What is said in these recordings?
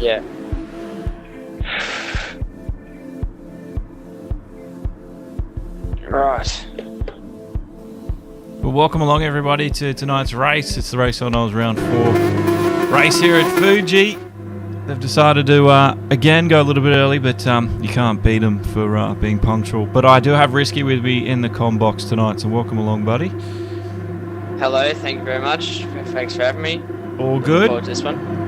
Yeah. Right. Well, welcome along everybody to tonight's race. It's the RaceOnOz round 4 race here at Fuji. They've decided to again go a little bit early, but you can't beat them for being punctual. But I do have Risky with me in the comm box tonight, so welcome along, buddy. Hello, thank you very much. Thanks for having me. All good. Looking forward to this one.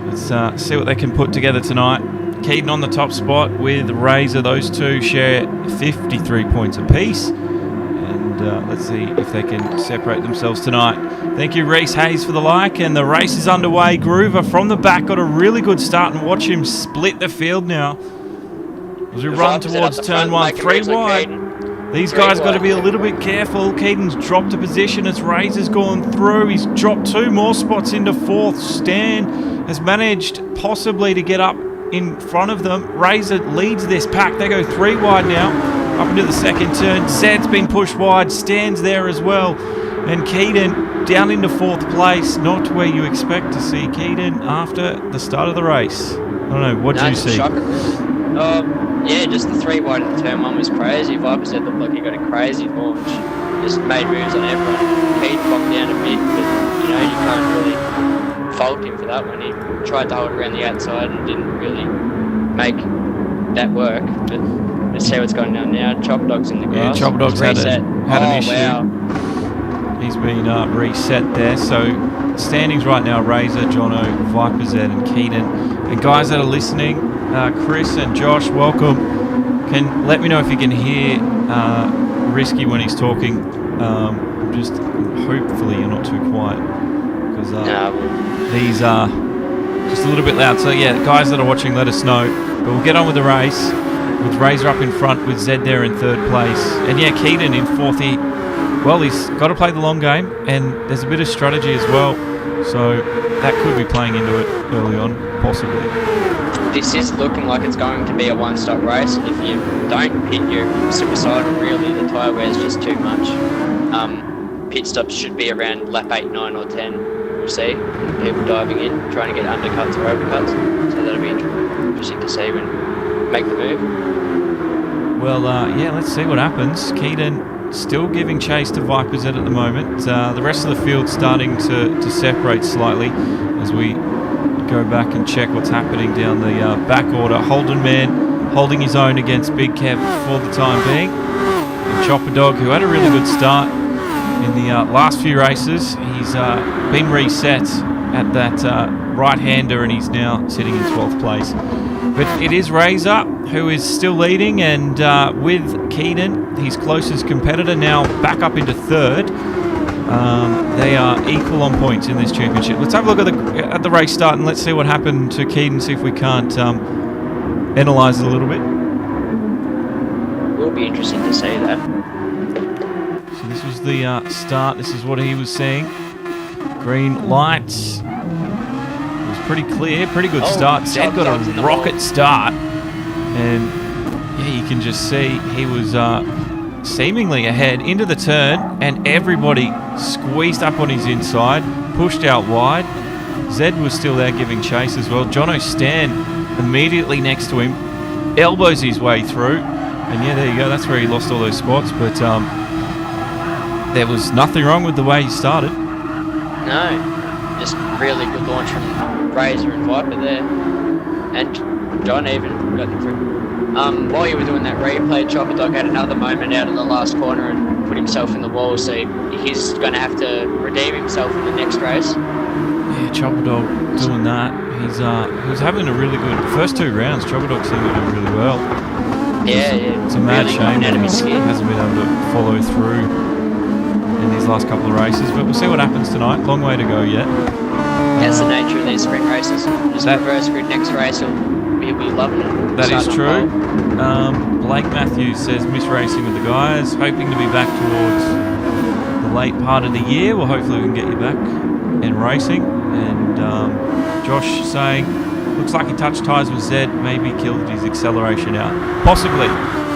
Let's see what they can put together tonight. Keaton on the top spot with Razor. Those two share 53 points apiece. And let's see if they can separate themselves tonight. Thank you, Reese Hayes, for the like. And the race is underway. Groover from the back got a really good start, and watch him split the field now. As we run towards turn 1, 3 wide. These guys got to be a little bit careful. Keaton's dropped a position as Razor's gone through. He's dropped 2 more spots into 4th. Stan has managed possibly to get up in front of them. Razor leads this pack. They go 3 wide now, up into the second turn. Zed's been pushed wide. Stan's there as well. And Keaton down into 4th place. Not where you expect to see Keaton after the start of the race. I don't know. What did you see? Yeah, just the 3 wide at turn 1 was crazy. Viper said looked like he got a crazy launch. Just made moves on everyone. Keaton bogged down a bit, but you know, you can't really fault him for that one. He tried to hold around the outside and didn't really make that work. But let's see what's going on now. Chopper Dog's in the grass. Yeah, Chopper Dog's had an issue. Wow. He's been reset there. So standings right now: Razor, Jono, Viper Z, and Keaton. And guys that are listening, Chris and Josh, welcome. Can let me know if you can hear Risky when he's talking. Just hopefully you're not too quiet, because these are just a little bit loud. So yeah, guys that are watching, let us know. But we'll get on with the race with Razor up in front, with Zed there in 3rd place, and yeah, Keaton in 4th. Well, he's got to play the long game, and there's a bit of strategy as well. So that could be playing into it early on, possibly. This is looking like it's going to be a one-stop race. If you don't pit your suicidal, really, the tyre wear is just too much. Pit stops should be around lap 8, 9 or 10. We'll see. People diving in, trying to get undercuts or overcuts. So that'll be interesting to see when we make the move. Well, yeah, let's see what happens. Keaton still giving chase to Viper Z at the moment. The rest of the field starting to separate slightly as we go back and check what's happening down the back order. Holden Man holding his own against Big Kev for the time being. And Chopper Dog, who had a really good start in the last few races, he's been reset at that right-hander, and he's now sitting in 12th place. But it is Razor who is still leading, and with Keaton, his closest competitor, now back up into 3rd. They are equal on points in this championship. Let's have a look at the race start, and let's see what happened to Keaton, see if we can't analyse it a little bit. Will be interesting to see that. So this was the start. This is what he was seeing. Green lights. It was pretty clear, pretty good start. Zed got a rocket start, and yeah, you can just see he was seemingly ahead into the turn, and everybody squeezed up on his inside, pushed out wide. Zed was still there giving chase as well. Jono Stan immediately next to him, elbows his way through, and yeah, there you go. That's where he lost all those spots, but there was nothing wrong with the way he started. No, just really good launch from Razor and Viper there, and John even got the through. While you were doing that replay, Chopper Dog had another moment out of the last corner and put himself in the wall, so he's going to have to redeem himself in the next race. Yeah, Chopper Dog doing that. He was having a really good first 2 rounds. Chopper Dog seemed to do really well. Yeah. It's a mad really shame out of his he skin. hasn't been able to follow through in these last couple of races, but we'll see what happens tonight. Long way to go yet. That's the nature of these sprint races. Just reverse grid next race, he'll be loving it. That is true. Blake Matthews says, miss racing with the guys, hoping to be back towards the late part of the year. Well, hopefully we can get you back and racing. And Josh saying, looks like he touched tyres with Zed, maybe killed his acceleration out. Possibly.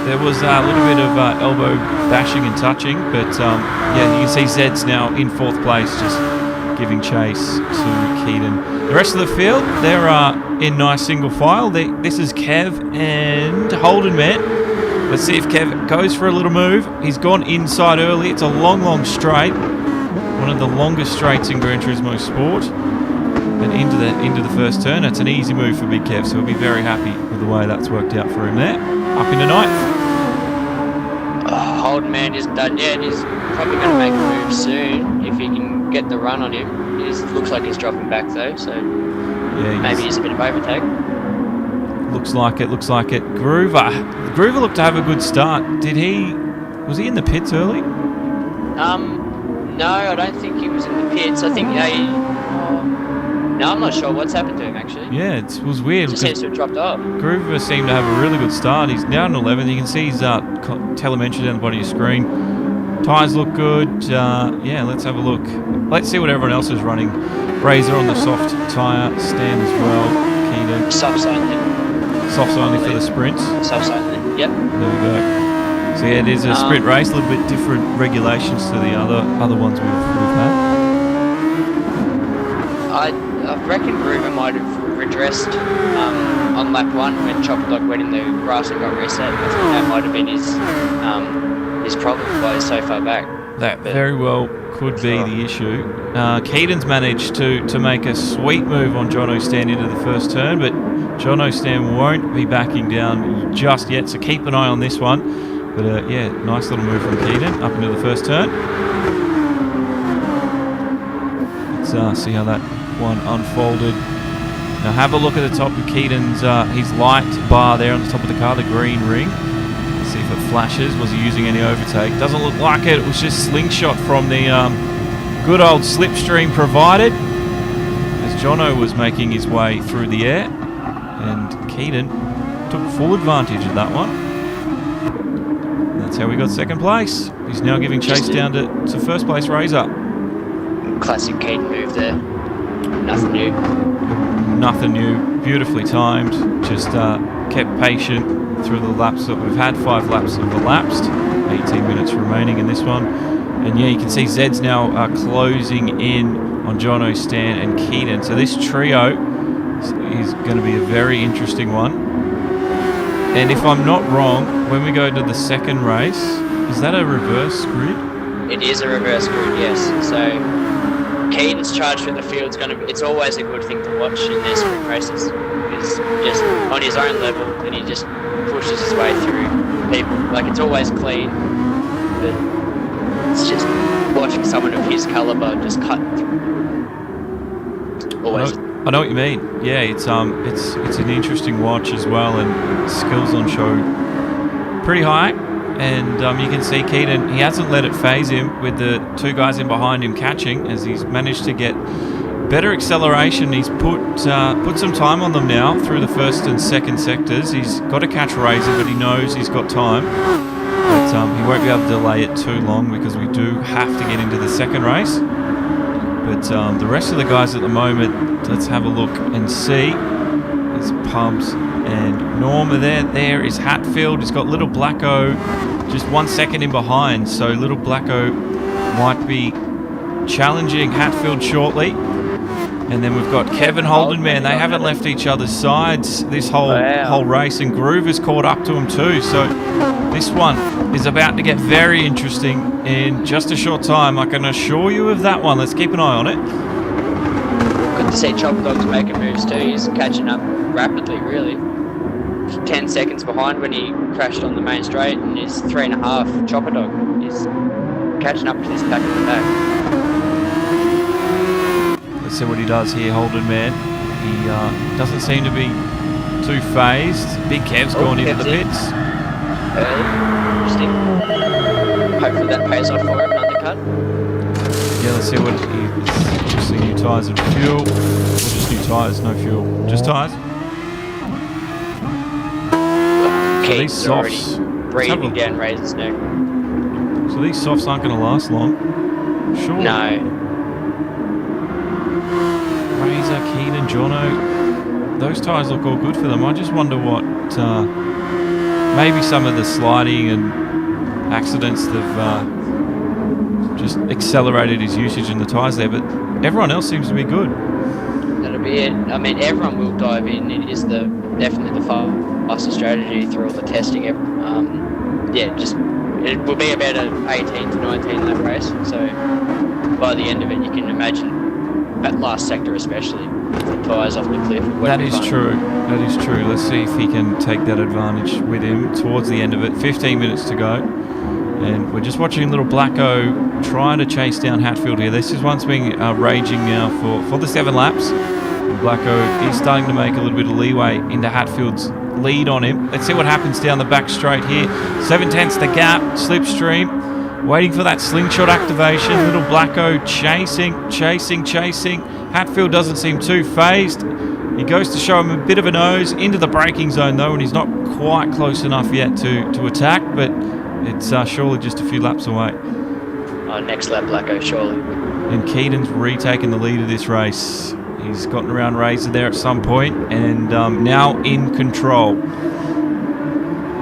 There was a little bit of elbow bashing and touching, but yeah, you can see Zed's now in 4th place, just giving chase to Keaton. The rest of the field, they're in nice single file. This is Kev and Holden Man. Let's see if Kev goes for a little move. He's gone inside early. It's a long straight. One of the longest straights in Gran Turismo Sport. And into the first turn. It's an easy move for Big Kev, so he'll be very happy with the way that's worked out for him there. Up into ninth. Holden Man is done yet. He's probably going to make a move soon if he can get the run on him. He looks like he's dropping back though, so yeah, maybe he's a bit of overtake. Looks like it. Groover looked to have a good start. Was he in the pits early? No, I don't think he was in the pits. I think no, I'm not sure what's happened to him actually. Yeah, it was weird. He just seems to have dropped off. Groover seemed to have a really good start. He's down in 11th. You can see his telemetry down the bottom of your screen. Tyres look good. Yeah, let's have a look. Let's see what everyone else is running. Razor on the soft tyre stand as well. Keaton. Softs only. Softs only for the sprints. Softs only. Yep. There we go. So yeah, it is a sprint race. A little bit different regulations to the other ones we've had. I reckon Groover might have redressed on lap 1 when Chopper Dog went in the grass and got reset. I think that might have been his problem why he's so far back. That very well could be the issue. Keaton's managed to make a sweet move on John O'Stan into the first turn, but John O'Stan won't be backing down just yet, so keep an eye on this one. But yeah, nice little move from Keaton up into the first turn. Let's see how that one unfolded. Now have a look at the top of Keaton's his light bar there on the top of the car, the green ring. Let's see if it flashes. Was he using any overtake? Doesn't look like it. It was just slingshot from the good old slipstream provided as Jono was making his way through the air, and Keaton took full advantage of that one. That's how we got second place. He's now giving chase down to first place Razor. Classic Keaton move there. Nothing new. Nothing new. Beautifully timed. Just kept patient through the laps that we've had. 5 laps have elapsed. 18 minutes remaining in this one. And yeah, you can see Zed's now closing in on John O'Stan and Keaton. So this trio is going to be a very interesting one. And if I'm not wrong, when we go to the second race, is that a reverse grid? It is a reverse grid, yes. So Keaton's charge for the field's going to be, it's always a good thing to watch in their sprint races. He's just on his own level and he just pushes his way through people. Like, it's always clean, but it's just watching someone of his caliber just cut through. Always. I know what you mean. Yeah, it's an interesting watch as well, and skills on show pretty high. And you can see Keaton, he hasn't let it phase him with the 2 guys in behind him catching, as he's managed to get better acceleration. He's put some time on them now through the first and second sectors. He's got to catch Razor, but he knows he's got time. But he won't be able to delay it too long because we do have to get into the second race. But the rest of the guys at the moment, let's have a look and see. There's Pubs and Norma there. There is Hatfield. He's got Little Blacko just 1 second in behind. So Little Blacko might be challenging Hatfield shortly. And then we've got Kevin Holden, man. They haven't left each other's sides this whole race. And Groover's caught up to him too. So this one is about to get very interesting in just a short time. I can assure you of that one. Let's keep an eye on it. Good to see Chopper Dog's making moves too. He's catching up rapidly, really. 10 seconds behind when he crashed on the main straight, and he's 3.5. Chopper Dog is catching up to this back in the back. Let's see what he does here, Holden man. He doesn't seem to be too phased. Big Kev's gone into the pits. Early. Interesting. Hopefully that pays off for him, undercut. Yeah, let's see what just the new tyres and fuel. Or just new tyres, no fuel. Just tyres. So these softs breathing down Razor's neck. So these softs aren't going to last long. Sure. No. Razor, Keaton, Jono, those tyres look all good for them. I just wonder what maybe some of the sliding and accidents have just accelerated his usage in the tyres there, but everyone else seems to be good. But yeah, I mean, everyone will dive in. It is definitely the faster strategy through all the testing. Yeah, just it will be about an 18 to 19 lap race. So by the end of it, you can imagine that last sector, especially with the tyres off the cliff. That is true. That is true. Let's see if he can take that advantage with him towards the end of it. 15 minutes to go. And we're just watching little Blacko trying to chase down Hatfield here. This is once been raging now for the 7 laps. And Blacko is starting to make a little bit of leeway into Hatfield's lead on him. Let's see what happens down the back straight here. 7/10 the gap, slipstream. Waiting for that slingshot activation. Little Blacko chasing. Hatfield doesn't seem too phased. He goes to show him a bit of a nose into the braking zone though, and he's not quite close enough yet to attack, but it's surely just a few laps away. Oh, next lap, Blacko, surely. And Keaton's retaken the lead of this race. He's gotten around Razor there at some point, and now in control.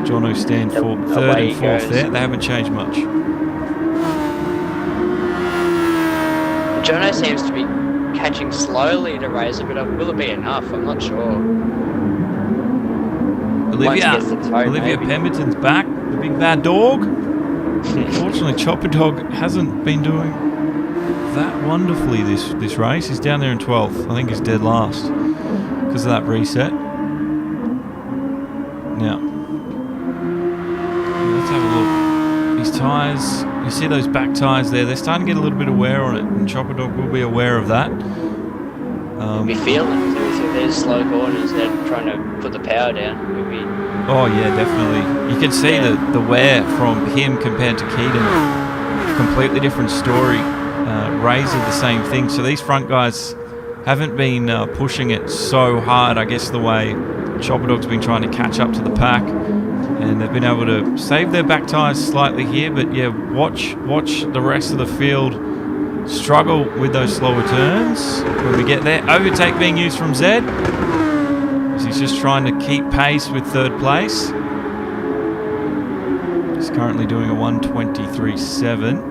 Jono stand for third and fourth there. They haven't changed much. Jono seems to be catching slowly to Razor, but will it be enough? I'm not sure. Olivia Pemberton's back, the big bad dog. Unfortunately, Chopper Dog hasn't been doing that wonderfully this race. He's down there in 12th. I think he's dead last because of that reset. Now, let's have a look. His tyres, you see those back tyres there, they're starting to get a little bit of wear on it, and Chopper Dog will be aware of that. Be feeling through these slow corners, they're trying to put the power down. Oh yeah, definitely. You can see the wear from him compared to Keaton. Completely different story. Razor the same thing. So these front guys haven't been pushing it so hard, I guess, the way Chopper Dog's been trying to catch up to the pack. And they've been able to save their back tyres slightly here, but yeah, watch the rest of the field struggle with those slower turns. When we get there, overtake being used from Zed. He's just trying to keep pace with third place. He's currently doing a 1:23.7.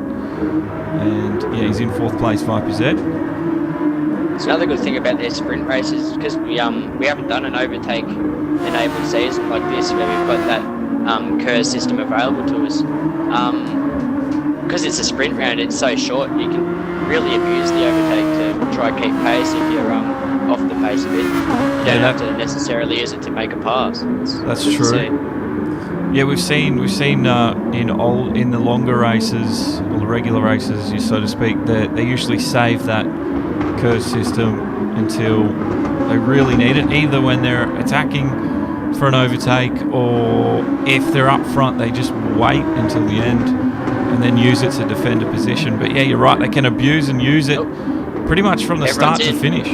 And yeah, he's in fourth place, Viper Z. It's another good thing about their sprint races, because we haven't done an overtake enabled season like this where we've got that curve system available to us. Because it's a sprint round, it's so short, you can really abuse the overtake to try and keep pace if you're off the pace a bit. You don't have to necessarily use it to make a pass. That's true. Yeah, we've seen in the longer races, or the regular races, so to speak, they usually save that curve system until they really need it, either when they're attacking for an overtake, or if they're up front, they just wait until the end and then use it to defend a position. But yeah, you're right, they can abuse and use it pretty much from the start to finish.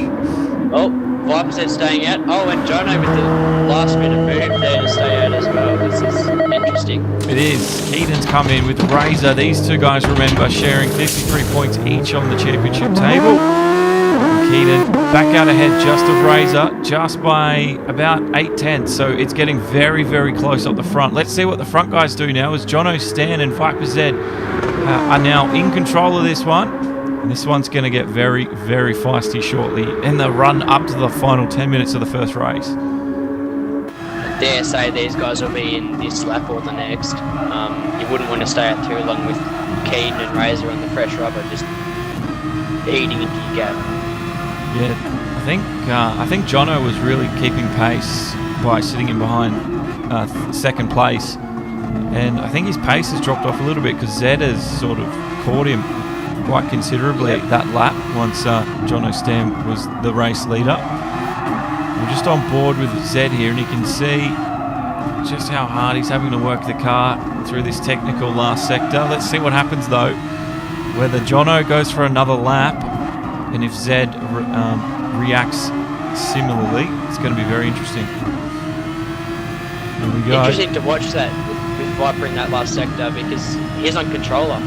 Oh, Viper's staying out. Oh, and Jono with the last minute move there to stay out as well. This is interesting. It is. Keaton's come in with Razor. These two guys, remember, sharing 53 points each on the championship table. And Keaton back out ahead just of Razor, just by about 8/10. So it's getting very, very close up the front. Let's see what the front guys do now, as Jono, Stan and Viper Z are now in control of this one. And this one's going to get very, very feisty shortly in the run up to the final 10 minutes of the first race. I dare say these guys will be in this lap or the next. You wouldn't want to stay out too long with Keaton and Razor on the fresh rubber, just eating into your gap. Yeah, I think Jono was really keeping pace by sitting in behind second place. And I think his pace has dropped off a little bit because Zed has sort of caught him quite considerably that lap once Jono Stam was the race leader. We're just on board with Zed here, and you can see just how hard he's having to work the car through this technical last sector. Let's see what happens though, whether Jono goes for another lap, and if Zed reacts similarly. It's going to be very interesting. Here we go. Interesting to watch that with Viper in that last sector, because he's on controller.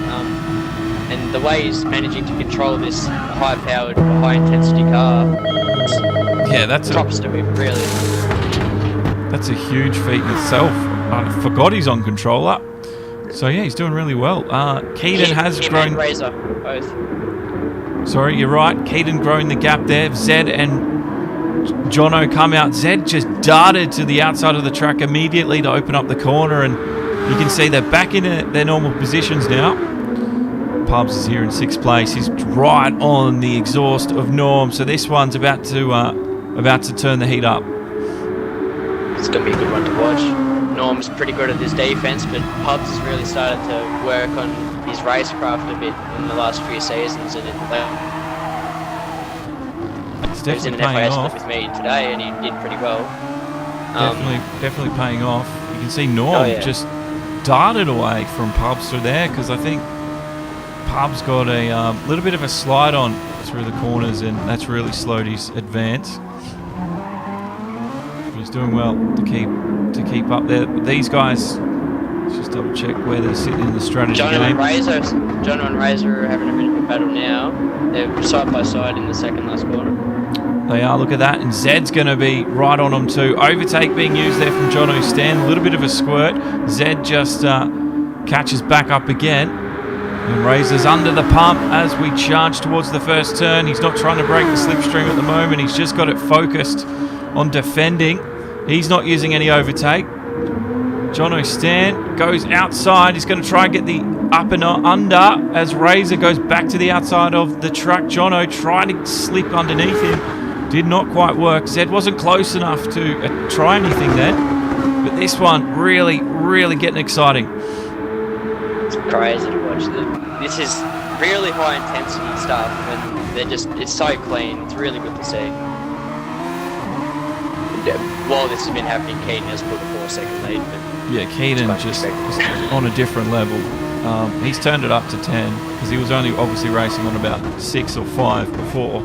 And the way he's managing to control this high-powered, high-intensity car, yeah, that's props to him, really. That's a huge feat in itself. I forgot he's on controller. So yeah, he's doing really well. Keaton has grown. And Razor, both. Sorry, you're right. Keaton growing the gap there. Zed and Jono come out. Zed just darted to the outside of the track immediately to open up the corner, and you can see they're back in their normal positions now. Pubs is here in 6th place. He's right on the exhaust of Norm, so this one's about to turn the heat up. It's going to be a good one to watch. Norm's pretty good at his defense, but Pubs has really started to work on his racecraft a bit in the last few seasons, and he was in an FIS split with me today, and he did pretty well. Definitely paying off. You can see Norm just darted away from Pubs through there, because I think Pubs got a little bit of a slide on through the corners, and that's really slowed his advance. He's doing well to keep up there. But these guys, let's just double check where they're sitting in the strategy game. Jono and Razor are having a bit of a battle now. They're side by side in the second last corner. They are, look at that, and Zed's going to be right on them too. Overtake being used there from Jono's stand, a little bit of a squirt. Zed just catches back up again. And Razor's under the pump as we charge towards the first turn. He's not trying to break the slipstream at the moment. He's just got it focused on defending. He's not using any overtake. Jono stand goes outside. He's going to try and get the up and under as Razor goes back to the outside of the truck. Jono tried to slip underneath him. Did not quite work. Zed wasn't close enough to try anything then. But this one really, really getting exciting. It's crazy to watch. This is really high intensity stuff, and it's so clean. It's really good to see. While this has been happening, Keaton has put a 4-second lead. But yeah, Keaton just on a different level. He's turned it up to 10 because he was only obviously racing on about 6 or 5 before.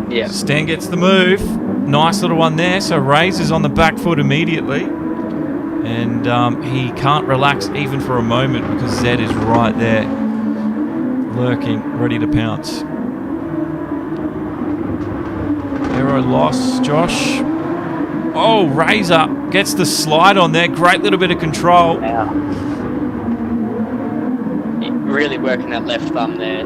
Yeah. Stan gets the move. Nice little one there. So Razor's on the back foot immediately. And he can't relax even for a moment because Zed is right there, lurking, ready to pounce. Aero loss, Josh. Oh, Razor gets the slide on there. Great little bit of control. Wow. Really working that left thumb there.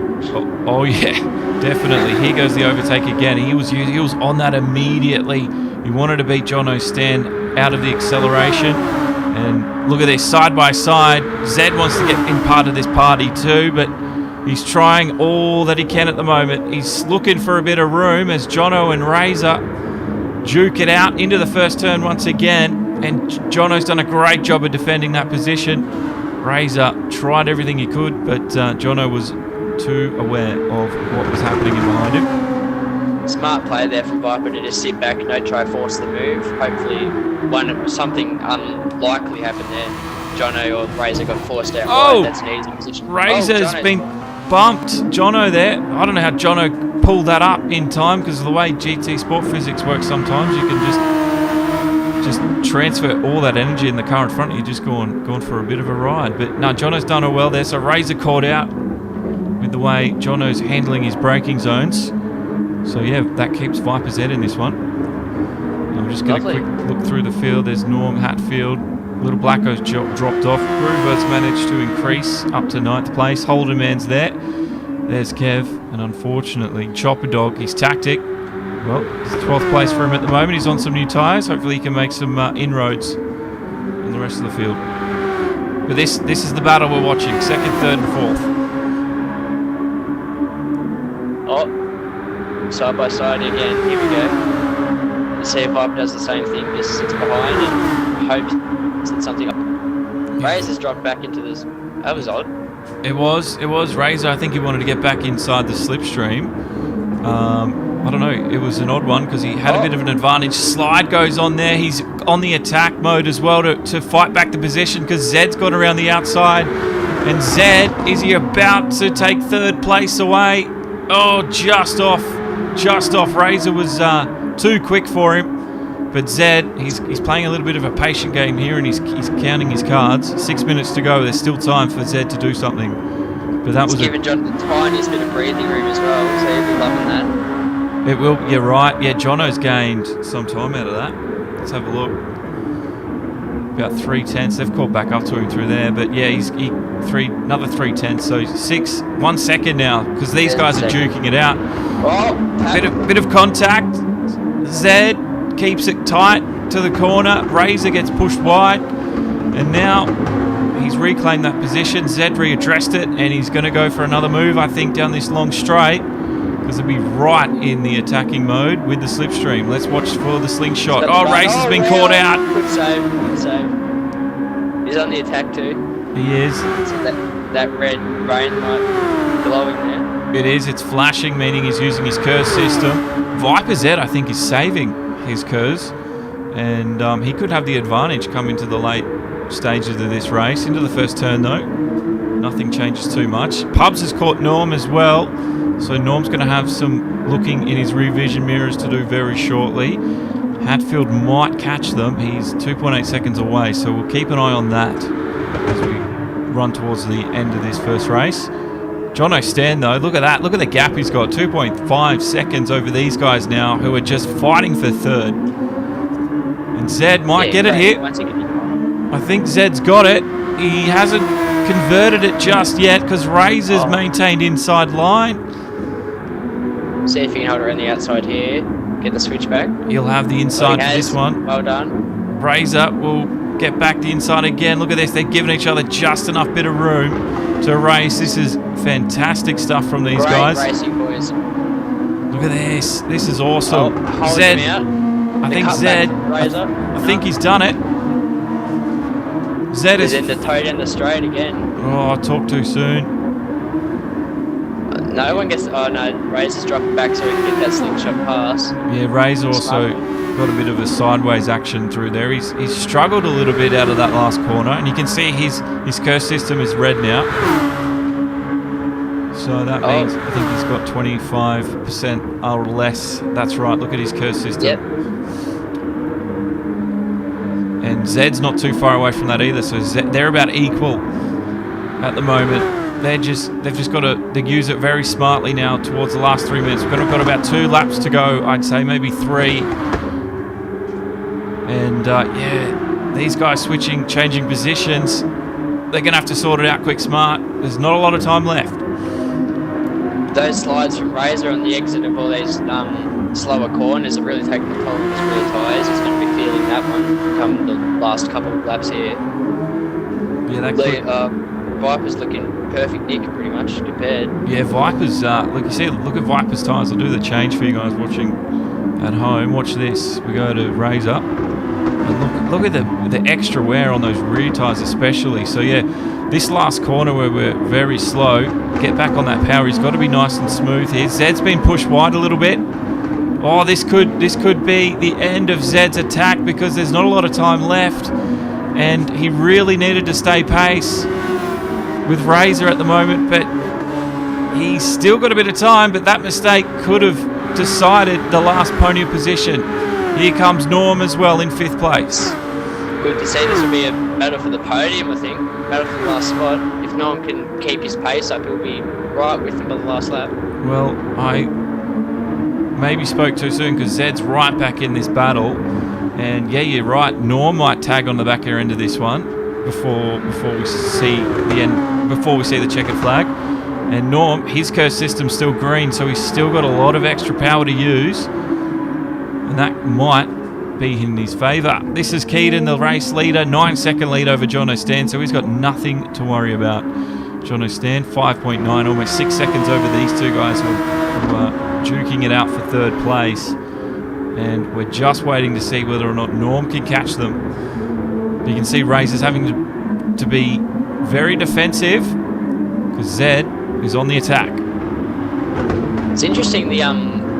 Oh yeah, definitely. Here goes the overtake again. He was on that immediately. He wanted to beat Jono's stand out of the acceleration. And look at this, side by side. Zed wants to get in part of this party too, but he's trying all that he can at the moment. He's looking for a bit of room as Jono and Razor duke it out into the first turn once again, and Jono's done a great job of defending that position. Razor tried everything he could, but Jono was too aware of what was happening in behind him. Smart play there from Viper to just sit back, no try force the move. Hopefully something unlikely happened there. Jono or Razor got forced out wide. That's an easy position. Razor's been bumped. Jono there. I don't know how Jono pulled that up in time because of the way GT Sport physics works sometimes. You can just transfer all that energy in the car in front of you, just gone for a bit of a ride. But no, Jono's done it well there. So Razor caught out with the way Jono's handling his braking zones. So yeah, that keeps Viper's head in this one. I'm just going to quick look through the field. There's Norm, Hatfield. Little Blacko's dropped off. Groover's managed to increase up to 9th place. Holderman's there. There's Kev. And unfortunately, Chopper Dog, his tactic. Well, it's 12th place for him at the moment. He's on some new tyres. Hopefully he can make some inroads in the rest of the field. But this is the battle we're watching. 2nd, 3rd and 4th. Oh, side by side again. Here we go. Let's see if Viper does the same thing. Just sits behind and hopes that something up. Razor's dropped back into this. That was odd. It was Razor. I think he wanted to get back inside the slipstream. I don't know. It was an odd one because he had a bit of an advantage. Slide goes on there. He's on the attack mode as well to fight back the position because Zed's gone around the outside. And Zed, is he about to take 3rd place away? Oh, just off. Razor was too quick for him. But Zed, he's playing a little bit of a patient game here, and he's counting his cards. 6 minutes to go. There's still time for Zed to do something. But that was given John the tiniest bit of breathing room as well, so he'll be loving that. It will. You're right. Yeah, Jono's gained some time out of that. Let's have a look. About 3/10. They've caught back up to him through there, but yeah, another 3/10. So 1 second now because these guys are duking it out. Oh, bit of contact. Zed keeps it tight to the corner. Razor gets pushed wide. And now he's reclaimed that position. Zed readdressed it, and he's going to go for another move, I think, down this long straight, because he'll be right in the attacking mode with the slipstream. Let's watch for the slingshot. Oh, Razor's been caught out. Good save, good save. He's on the attack too. He is. So that red rain light glowing there. It is. It's flashing, meaning he's using his curse system. Viper Zed, I think, is saving his curse, and he could have the advantage come into the late stages of this race. Into the first turn, though, nothing changes too much. Pubs has caught Norm as well, so Norm's going to have some looking in his rear vision mirrors to do very shortly. Hatfield might catch them. He's 2.8 seconds away, so we'll keep an eye on that as we run towards the end of this first race. John O'Stan, though, look at that. Look at the gap he's got. 2.5 seconds over these guys now, who are just fighting for third. And Zed might get it here. I think Zed's got it. He hasn't converted it just yet because Razor's maintained inside line. See if you can hold her on the outside here. Get the switch back. He'll have the inside for this one. Well done. Razor will get back the inside again. Look at this. They're giving each other just enough bit of room to race. This is fantastic stuff from these guys. Great racing, boys. Look at this. This is awesome. Zed. I think Zed. I think he's done it. Zed is in the toe down the straight again. Oh, I talked too soon. No one gets. Oh no, Razor's dropping back so he can get that slingshot pass. Yeah, Razor also got a bit of a sideways action through there. He's struggled a little bit out of that last corner, and you can see his curse system is red now. So that means I think he's got 25% or less. That's right. Look at his curse system. Yep. And Zed's not too far away from that either. So they're about equal at the moment. They've just got to use it very smartly now towards the last 3 minutes. We've got about 2 laps to go, I'd say, maybe 3. And yeah, these guys changing positions. They're going to have to sort it out quick, smart. There's not a lot of time left. Those slides from Razor on the exit of all these slower corners are really taking the toll on his rear tyres. He's going to be feeling that one come the last couple of laps here. Yeah, that could. Viper's looking perfect, Nick, pretty much compared. Yeah, Viper's look. You see, look at Viper's tyres. I'll do the change for you guys watching at home. Watch this. We go to Razor, and look at the extra wear on those rear tyres, especially. So yeah, this last corner where we're very slow, get back on that power. He's got to be nice and smooth here. Zed's been pushed wide a little bit. Oh, this could be the end of Zed's attack because there's not a lot of time left, and he really needed to stay pace with Razor at the moment, but he's still got a bit of time, but that mistake could have decided the last podium position. Here comes Norm as well in 5th place. Good to see. This will be a battle for the podium, I think. Battle for the last spot. If Norm can keep his pace up, he'll be right with him by the last lap. Well, I maybe spoke too soon because Zed's right back in this battle, and yeah, you're right. Norm might tag on the back end of this one before we see the end, before we see the checkered flag. And Norm, his curse system's still green, so he's still got a lot of extra power to use, and that might be in his favour. This is Keaton, the race leader, 9-second lead over John O'Stan, so he's got nothing to worry about. John O'Stan, 5.9, almost 6 seconds over these two guys who are duking it out for 3rd place, and we're just waiting to see whether or not Norm can catch them. You can see Razor's having to be very defensive because Zed is on the attack. It's interesting the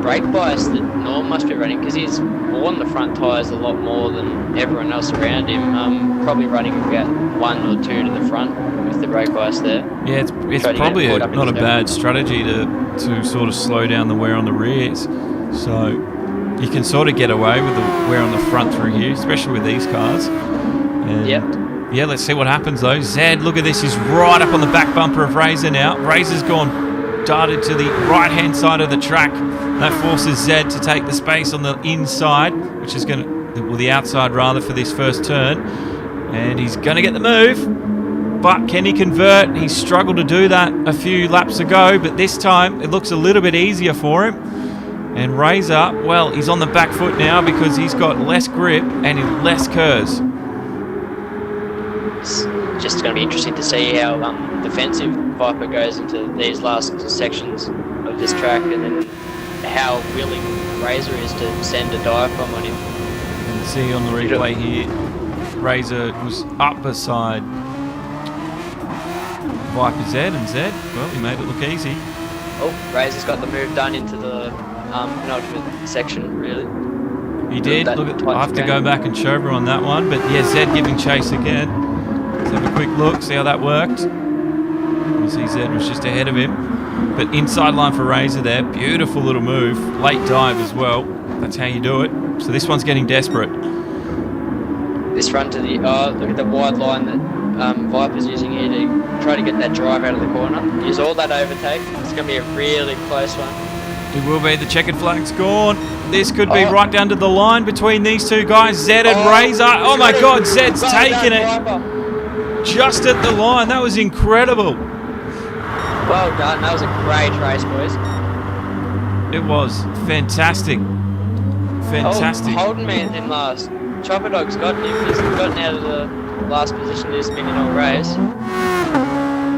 brake bias that Norm must be running because he's worn the front tyres a lot more than everyone else around him. Probably running about 1 or 2 to the front with the brake bias there. Yeah, it's probably not a bad strategy to sort of slow down the wear on the rears. So you can sort of get away with the wear on the front through here, especially with these cars. And yeah, let's see what happens though. Zed, look at this, he's right up on the back bumper of Razor now. Razor's darted to the right hand side of the track. That forces Zed to take the space on the inside, which is the outside rather, for this first turn. And he's going to get the move, but can he convert? He struggled to do that a few laps ago, but this time it looks a little bit easier for him. And Razor, well, he's on the back foot now because he's got less grip and less curves. It's just going to be interesting to see how defensive Viper goes into these last sections of this track, and then how willing Razor is to send a dive bomb on him. And see on the replay here, Razor was up beside Viper Z, and Z, well, he made it look easy. Oh, Razor's got the move done into the penultimate section, really. He did. Look at, I have to go back and show everyone that one, but yeah, Zed giving chase again. Let's have a quick look, see how that worked. You see Zed was just ahead of him. But inside line for Razor there, beautiful little move. Late dive as well. That's how you do it. So this one's getting desperate. This run to the, look at the wide line that Viper's using here to try to get that drive out of the corner. Use all that overtake. It's going to be a really close one. It will be. The checkered flag's gone. This could be right down to the line between these two guys, Zed and Razor. Oh my God, Zed's taking it. Just at the line. That was incredible. Well done. That was a great race, boys. It was fantastic. Fantastic. Oh, Holden Man's in last. Chopper Dog's got him. He's gotten out of the last position of this minute race.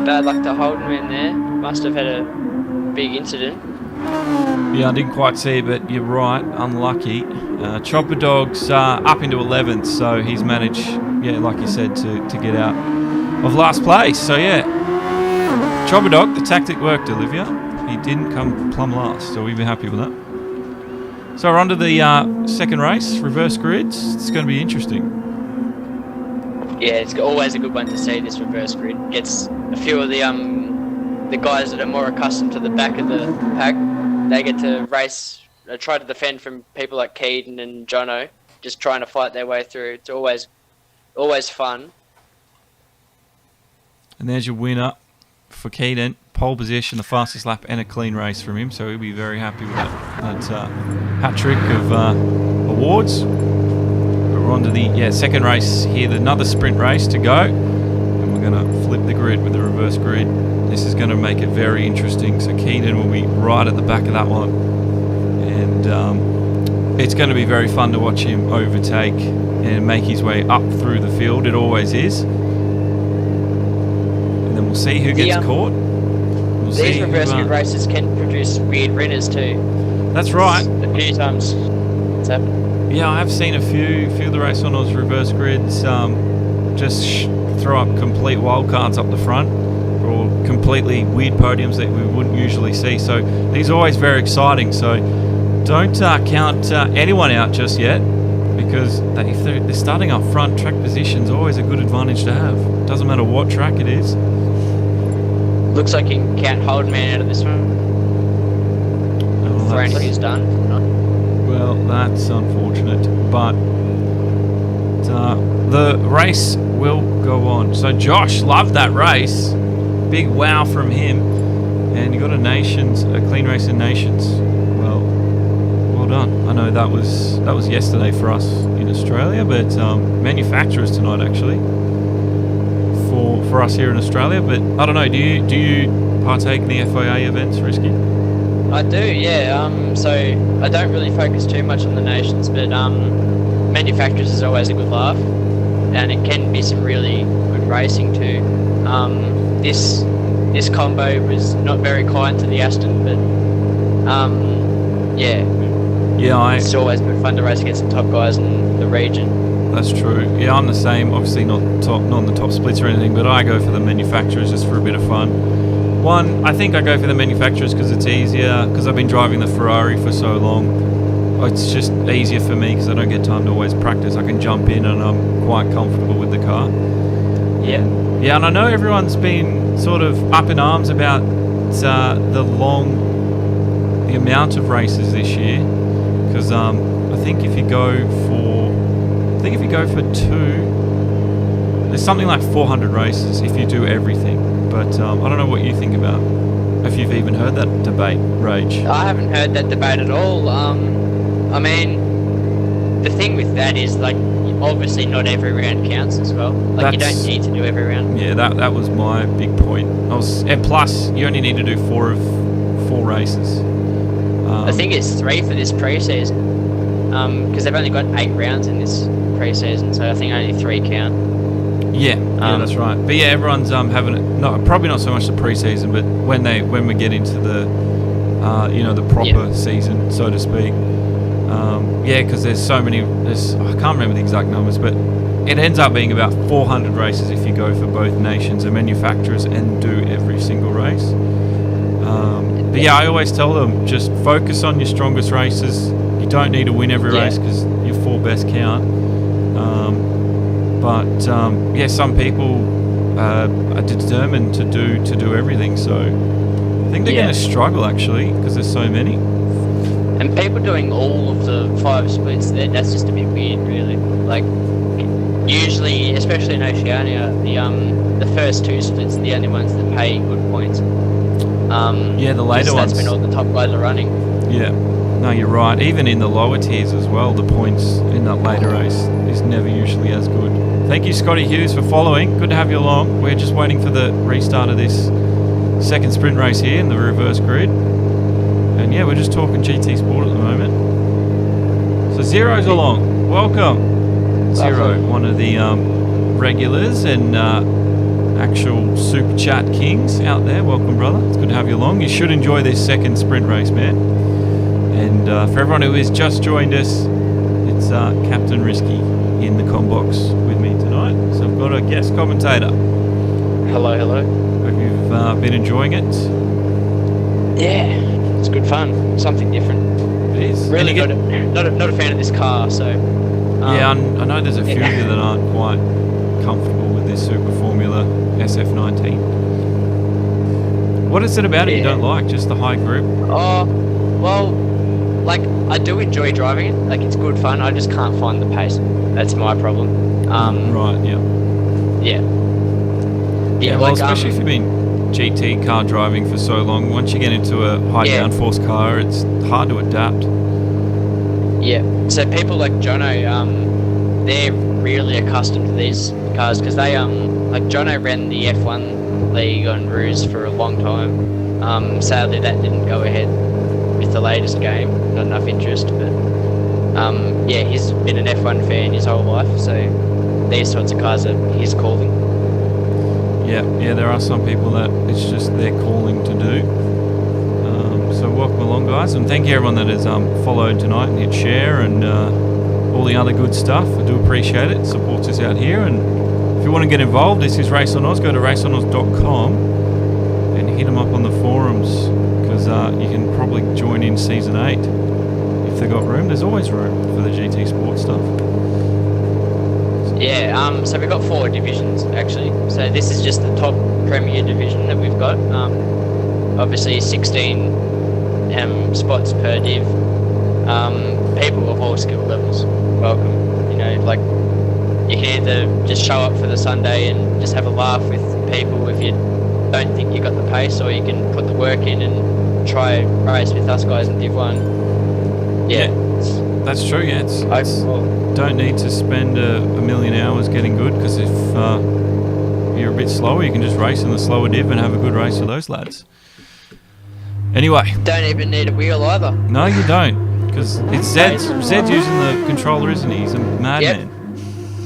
Bad luck to Holden Man there. Must have had a big incident. Yeah, I didn't quite see it, but you're right. Unlucky. Chopper Dog's up into 11th, so he's managed, yeah, like you said, to get out of last place. So yeah, Chopper Dog, the tactic worked, Olivia. He didn't come plumb last, so we'd be happy with that. So we're on to the second race, reverse grids. It's going to be interesting. Yeah, it's always a good one to see, this reverse grid. Gets a few of the guys that are more accustomed to the back of the pack. They get to race, try to defend from people like Keaton and Jono, just trying to fight their way through. It's always fun. And there's your winner for Keaton. Pole position, the fastest lap, and a clean race from him. So he'll be very happy with that hat trick of awards. We're on to the second race here, another sprint race to go. And we're going to flip the grid with the reverse grid. This is going to make it very interesting. So Keaton will be right at the back of that one. And it's going to be very fun to watch him overtake and make his way up through the field. It always is. And then we'll see who gets caught. These reverse grid races can produce weird winners too. That's right. A few times it's happened. Yeah, I have seen a few of the RaceOnOz reverse grids just throw up complete wild cards up the front, or completely weird podiums that we wouldn't usually see. So these are always very exciting. So don't count anyone out just yet, because if they're starting up front, track position's always a good advantage to have. Doesn't matter what track it is. Looks like you can count Holden Man out of this one. For anything he's done. Well, that's unfortunate, but the race will go on. So Josh loved that race. Big wow from him. And you got a clean race in Nations. Well done. I know that was yesterday for us in Australia, but manufacturers tonight actually for us here in Australia. But I don't know. Do you partake in the FIA events, Risky? I do, yeah. So I don't really focus too much on the Nations, but manufacturers is always a good laugh, and it can be some really good racing too. This combo was not very kind to the Aston, but it's always been fun to race against the top guys in the region. That's true. Yeah, I'm the same. Obviously not on the top splits or anything, but I go for the manufacturers just for a bit of fun. I think I go for the manufacturers because it's easier, because I've been driving the Ferrari for so long. It's just easier for me because I don't get time to always practice. I can jump in and I'm quite comfortable with the car. Yeah. Yeah, and I know everyone's been sort of up in arms about the amount of races this year, because I think if you go for two, there's something like 400 races if you do everything. But I don't know what you think about, if you've even heard that debate, Rage. I haven't heard that debate at all. I mean, the thing with that is, like, obviously not every round counts as well. Like, you don't need to do every round. Yeah, that was my big point. And plus, you only need to do four races. I think it's 3 for this pre-season, because they've only got 8 rounds in this pre-season, so I think only 3 count. Yeah, that's right. But yeah, everyone's having it. Probably not so much the pre-season, but when we get into the the proper season, so to speak. Because there's so many. I can't remember the exact numbers, but it ends up being about 400 races if you go for both nations and manufacturers and do every single race. But yeah, I always tell them, just focus on your strongest races. You don't need to win every race because your 4 best count. Some people are determined to do everything. So I think they're going to struggle actually because there's so many. And people doing all of the 5 splits, that's just a bit weird, really. Like, usually, especially in Oceania, the first 2 splits are the only ones that pay good points. The later ones. That's when all the top guys are running. Yeah. No, you're right. Even in the lower tiers as well, the points in that later race is never usually as good. Thank you, Scotty Hughes, for following. Good to have you along. We're just waiting for the restart of this second sprint race here in the reverse grid. And yeah, we're just talking GT Sport at the moment. So Zero's along. Welcome. Zero, one of the regulars and actual Super Chat Kings out there. Welcome, brother. It's good to have you along. You should enjoy this second sprint race, man. And for everyone who has just joined us, it's Captain Risky in the combox with me tonight. So I've got a guest commentator. Hello, hello. Hope you've been enjoying it. Yeah, it's good fun. Something different. It is. Really not a fan of this car, so... I know there's a few of you that aren't quite comfortable with this Super Formula SF19. What is it about it you don't like? Just the high grip? Oh, well, like, I do enjoy driving it. Like, it's good fun. I just can't find the pace. That's my problem. Right, yeah. Yeah. Yeah, well, like, especially if you've been GT car driving for so long, once you get into a high downforce car, it's hard to adapt. Yeah, so people like Jono, they're really accustomed to these cars because they, like Jono ran the F1 league on Ruse for a long time. Sadly, that didn't go ahead with the latest game, not enough interest, but he's been an F1 fan his whole life, so these sorts of cars are his calling. Yeah, there are some people that it's just their calling to do. So welcome along, guys, and thank you everyone that has followed tonight and hit share and all the other good stuff. I do appreciate it. It supports us out here, and if you want to get involved, this is RaceOnOz. Go to raceonoz.com and hit them up on the forums because you can probably join in Season 8 if they've got room. There's always room for the GT Sport stuff. Yeah, so we've got 4 divisions actually. So this is just the top Premier division that we've got. Obviously 16 spots per div. People of all skill levels welcome. You know, like you can either just show up for the Sunday and just have a laugh with people if you don't think you got the pace, or you can put the work in and try race with us guys in Div 1. Yeah. That's true, yeah. Don't need to spend a million hours getting good, because if you're a bit slower, you can just race in the slower div and have a good race with those lads. Anyway. Don't even need a wheel either. No, you don't, because it's Zed's using the controller, isn't he? He's a madman.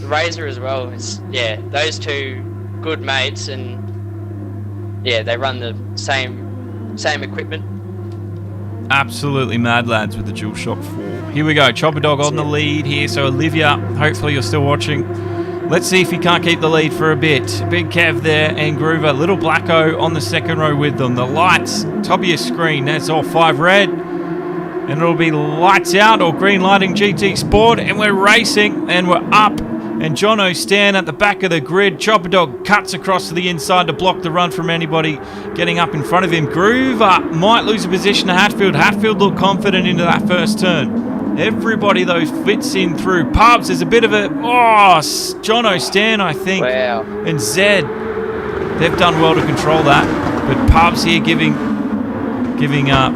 Yep. Razor as well. Those two good mates, and they run the same equipment. Absolutely mad lads with the DualShock 4. Here we go, Chopper Dog on the lead here. So Olivia, hopefully you're still watching. Let's see if he can't keep the lead for a bit. Big Kev there and Groover. Little Blacko on the second row with them. The lights, top of your screen, that's all 5 red. And it'll be lights out or green lighting GT Sport. And we're racing and we're up. And Jono Stan at the back of the grid. Chopper Dog cuts across to the inside to block the run from anybody getting up in front of him. Groover might lose a position to Hatfield. Hatfield looked confident into that first turn. Everybody, though, fits in through. Pubs, there's a bit of a... Jono Stan, I think. Wow. And Zed, they've done well to control that. But Pubs here giving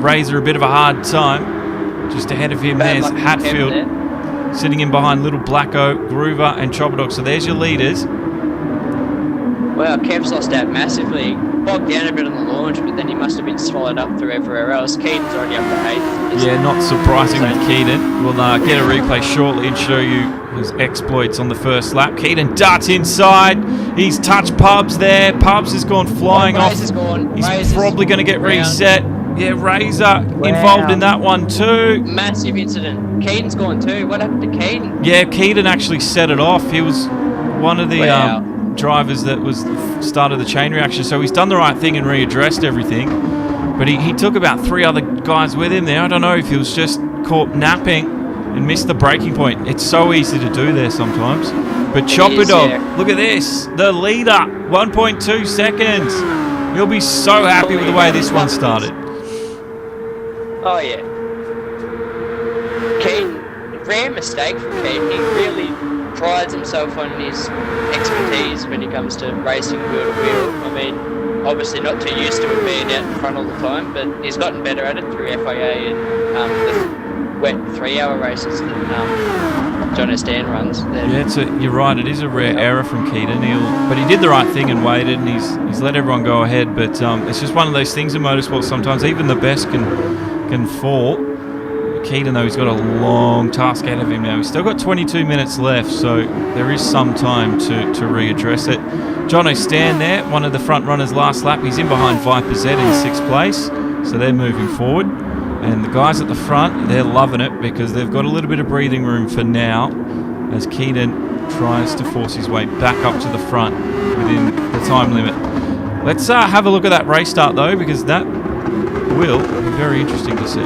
Razor a bit of a hard time. Just ahead of him, there's Hatfield. Sitting in behind Little Blacko, Groover and Chopper Dog. So there's your leaders. Well, Kev's lost out massively. bogged down a bit on the launch, but then he must have been swallowed up through everywhere else. Keaton's already up to 8th. Yeah, not surprising with Keaton. We'll get a replay shortly and show you his exploits on the first lap. Keaton darts inside. He's touched Pubs there. Pubs has gone flying off. He's probably going to get reset. Yeah, Razor involved in that one too. Massive incident. Keaton's gone too. What happened to Keaton? Yeah, Keaton actually set it off. He was one of the drivers that started the chain reaction, so he's done the right thing and readdressed everything. But he took about 3 other guys with him there. I don't know if he was just caught napping and missed the breaking point. It's so easy to do there sometimes. But Chopper Dog, look at this. The leader, 1.2 seconds. He'll be so happy with the way this one started. Oh, yeah. Keaton, rare mistake from Keaton. He really prides himself on his expertise when it comes to racing wheel to wheel. I mean, obviously not too used to it being out in front all the time, but he's gotten better at it through FIA and the wet 3-hour races that John Stan runs. Yeah, you're right. It is a rare error from Keaton. But he did the right thing and waited, and he's let everyone go ahead. But it's just one of those things in motorsport. Sometimes even the best can fall. Keaton, though, he's got a long task ahead of him now. He's still got 22 minutes left, so there is some time to readdress it. John O'Stan there, one of the front runners last lap. He's in behind Viper Z in 6th place, so they're moving forward. And the guys at the front, they're loving it because they've got a little bit of breathing room for now as Keaton tries to force his way back up to the front within the time limit. Let's have a look at that race start, though, because that will be very interesting to see.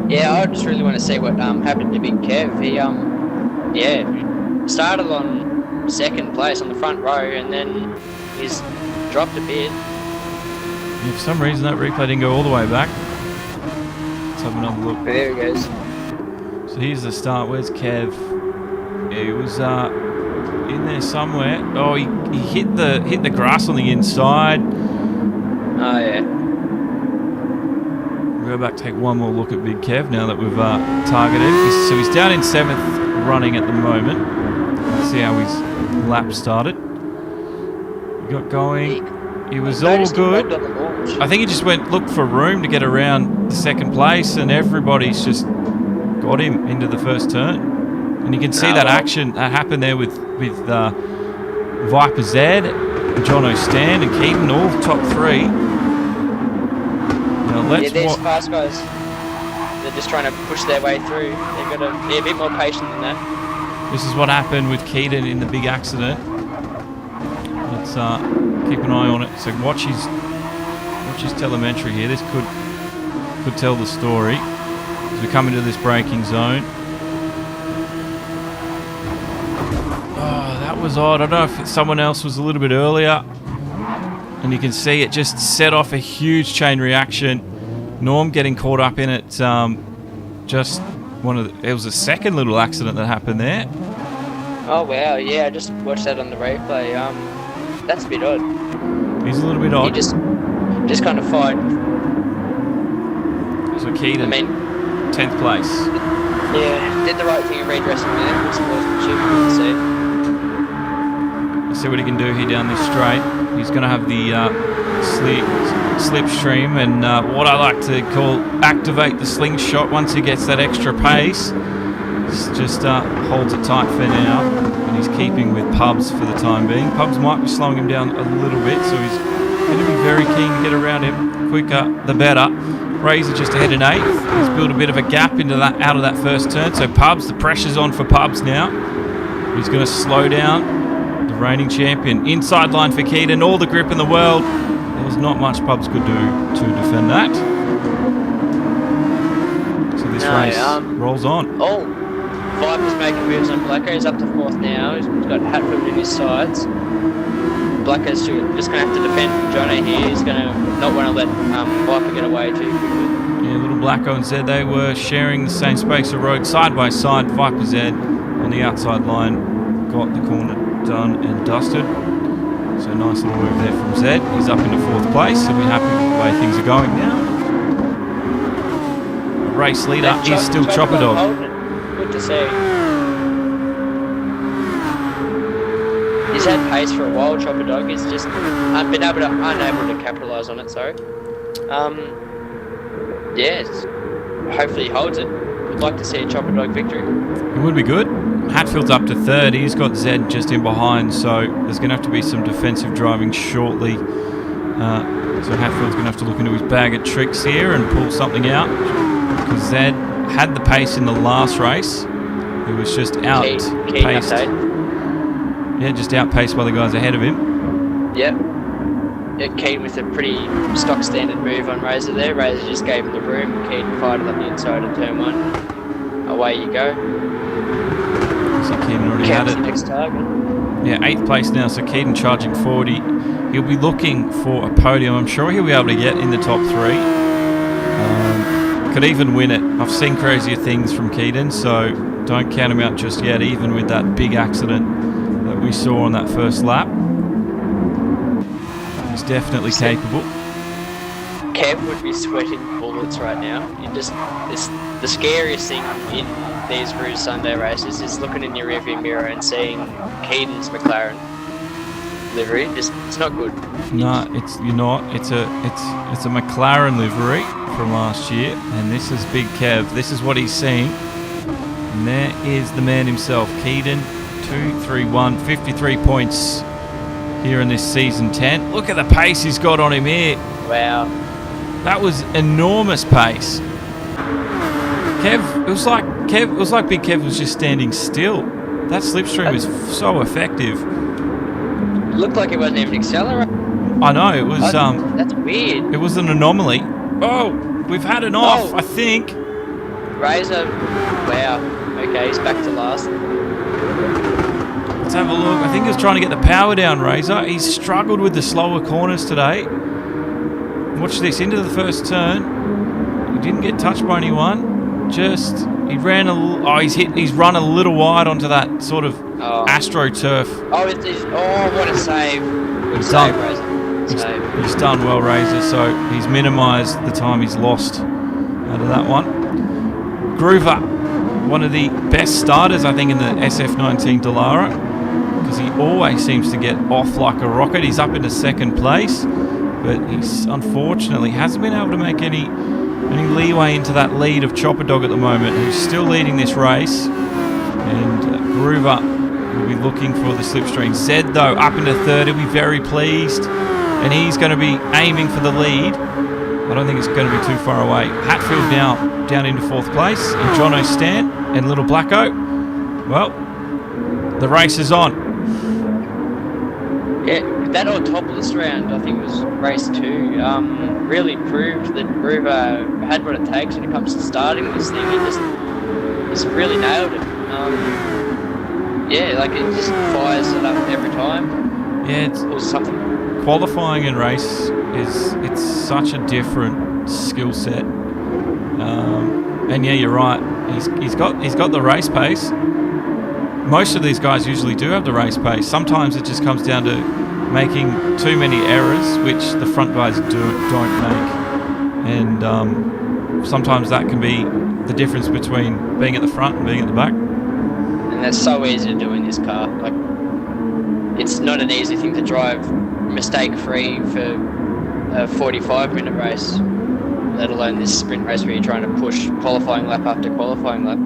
Yeah, I just really want to see what happened to Big Kev. He started on 2nd place on the front row, and then he's dropped a bit. Yeah, for some reason that replay didn't go all the way back. Let's have another look. There he goes. So here's the start. Where's Kev? Yeah, he was in there somewhere. Oh, he hit the grass on the inside. Oh yeah. We'll go back, take one more look at Big Kev now that we've targeted. So he's down in 7th running at the moment. Let's see how his lap started. He got going. He was all good. I think he just looked for room to get around the 2nd place, and everybody's just got him into the first turn. And you can see that action that happened there with Viper Z, John O'Stan, and Keaton, all top 3. These fast guys, they're just trying to push their way through. They've got to be a bit more patient than that. This is what happened with Keaton in the big accident. Let's keep an eye on it. So watch his telemetry here. This could tell the story as we come into this braking zone. Oh, that was odd. I don't know if someone else was a little bit earlier. And you can see it just set off a huge chain reaction. Norm getting caught up in it. Just it was a second little accident that happened there. Oh wow, yeah, I just watched that on the replay. That's a bit odd. He's a little bit odd. He just kind of fired. So Keaton, 10th place. Yeah, did the right thing in redressing there. Good sportsmanship, good to see. Let's see what he can do here down this straight. He's going to have the slipstream, and what I like to call activate the slingshot once he gets that extra pace. Just holds it tight for now, and he's keeping with Pubs for the time being. Pubs might be slowing him down a little bit, so he's going to be very keen to get around him. Quicker, the better. Razor just ahead in 8th. He's built a bit of a gap out of that first turn, so Pubs, the pressure's on for Pubs now. He's going to slow down. The reigning champion. Inside line for Keaton. All the grip in the world. There was not much Pubs could do to defend that. So this race rolls on. Oh, Viper's making moves on Blacker. He's up to 4th now. He's got Hatfield in his sides. Blacker's just going to have to defend Johnny here. He's going to not want to let Viper get away too quickly. Yeah, little Blacko and Z, they were sharing the same space of road side by side. Viper Z on the outside line got the corner done and dusted. So nice little move there from Z. He's up into 4th place, so we're happy with the way things are going now. The race leader is still Chopper Dog. Good to see. He's had pace for a while. Chopper Dog is just unable to capitalise on it. Sorry. Yeah, hopefully he holds it. Would like to see a Chopper Dog victory. It would be good. Hatfield's up to third. He's got Zed just in behind, so there's going to have to be some defensive driving shortly. So Hatfield's going to have to look into his bag of tricks here and pull something out, because Zed had the pace in the last race. He was just outpaced. Yeah, just outpaced by the guys ahead of him. Yep. Yeah, Keaton with a pretty stock standard move on Razor there. Razor just gave him the room. Keaton fired it up the inside of turn 1. Away you go. So Keaton already had it. Next target. Yeah, 8th place now, so Keaton charging 40. He'll be looking for a podium. I'm sure he'll be able to get in the top 3. Could even win it. I've seen crazier things from Keaton, so don't count him out just yet, even with that big accident that we saw on that first lap. He's definitely capable. Kev would be sweating bullets right now. The scariest thing in these Rouge Sunday races is looking in your rearview mirror and seeing Keaton's McLaren livery. It's not good. No, you're not. It's a McLaren livery from last year, and this is Big Kev. This is what he's seeing. And there is the man himself, Keaton, 2-3-1, 53 points here in this season 10. Look at the pace he's got on him here. Wow. That was enormous pace. It was like Big Kev was just standing still. That slipstream is so effective. It looked like it wasn't even accelerating. I know, it was that's weird. It was an anomaly. Oh, we've had an off, I think. Razor, wow. Okay, he's back to last. Let's have a look. I think he was trying to get the power down, Razor. He's struggled with the slower corners today. Watch this, into the first turn. He didn't get touched by anyone. He ran he's run a little wide onto that sort of AstroTurf. What a save. Good save, Razor. He's done well, Razor, so he's minimised the time he's lost out of that one. Groover, one of the best starters, I think, in the SF19 Dallara, because he always seems to get off like a rocket. He's up into 2nd place, but he's unfortunately hasn't been able to make any leeway into that lead of Chopper Dog at the moment, who's still leading this race. And Groover will be looking for the slipstream. Zed, though, up into 3rd. He'll be very pleased, and he's going to be aiming for the lead. I don't think it's going to be too far away. Hatfield now down into 4th place, and Jono Stan and Little Blacko. Well, the race is on. Yeah, that Autopolis round, I think it was race 2, really proved that Groover had what it takes when it comes to starting this thing. He just really nailed it. It just fires it up every time. Yeah, or something. Qualifying in race it's such a different skill set. And yeah, you're right. He's got the race pace. Most of these guys usually do have the race pace. Sometimes it just comes down to making too many errors, which the front guys don't make. And sometimes that can be the difference between being at the front and being at the back. And that's so easy to do in this car. It's not an easy thing to drive mistake-free for a 45-minute race, let alone this sprint race where you're trying to push qualifying lap after qualifying lap.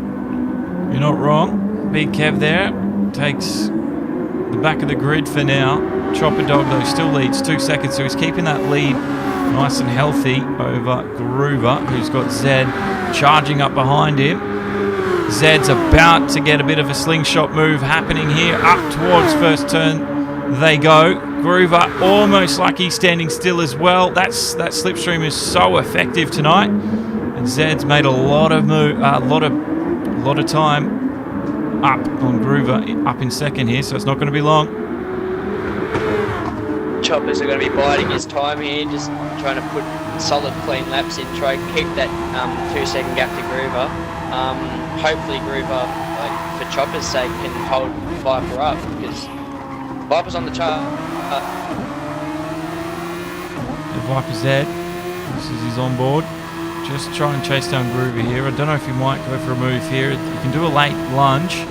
You're not wrong. Big Kev there takes the back of the grid for now. Chopper Dog, though, still leads 2 seconds, so he's keeping that lead nice and healthy over Groover, who's got Zed charging up behind him. Zed's about to get a bit of a slingshot move happening here. Up towards first turn they go. Groover almost like he's standing still as well. That slipstream is so effective tonight, and Zed's made a lot of time up on Groover, up in 2nd here, so it's not going to be long. Choppers are going to be biding his time here, just trying to put solid clean laps in, try and keep that 2-second gap to Groover. Hopefully Groover, for Chopper's sake, can hold Viper up, because Viper's on the chart. Viper's dead. This is his on board. Just try and chase down Groover here. I don't know if he might go for a move here. You can do a late lunge.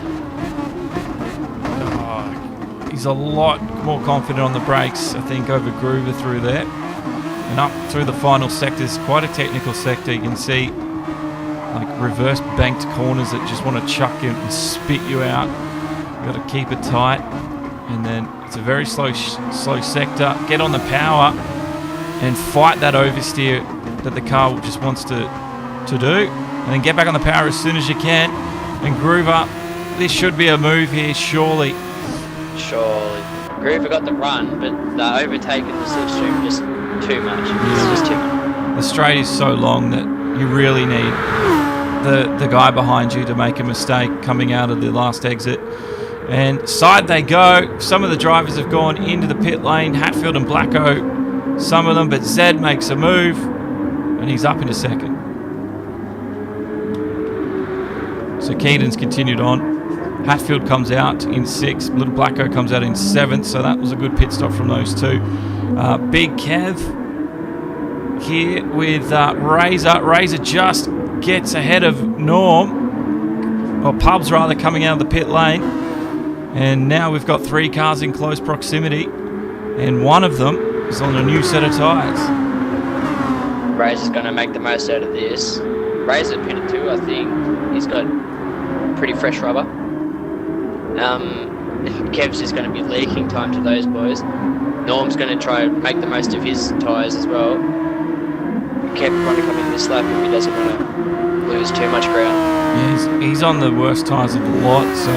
He's a lot more confident on the brakes, I think, over Groover through there. And up through the final sectors, quite a technical sector. You can see like reverse banked corners that just want to chuck you and spit you out. You've got to keep it tight. And then it's a very slow sector. Get on the power and fight that oversteer that the car just wants to do. And then get back on the power as soon as you can. And Groover, this should be a move here, surely. Surely. Groover got the run, but the overtake and the slipstream just too much. It's just too much. The straight is so long that you really need the guy behind you to make a mistake coming out of the last exit. And side they go. Some of the drivers have gone into the pit lane, Hatfield and Blacko, some of them, but Zed makes a move and he's up into second. So Keaton's continued on. Hatfield comes out in 6th. Little Blacko comes out in 7th. So that was a good pit stop from those two. Big Kev here with Razor. Razor just gets ahead of Norm, or Pubs rather, coming out of the pit lane. And now we've got 3 cars in close proximity, and one of them is on a new set of tyres. Razor's going to make the most out of this. Razor pitted too, I think. He's got pretty fresh rubber. Kev's just going to be leaking time to those boys. Norm's going to try and make the most of his tyres as well. Kev want to come in this lap if he doesn't want to lose too much ground. Yeah, he's on the worst tyres of the lot, so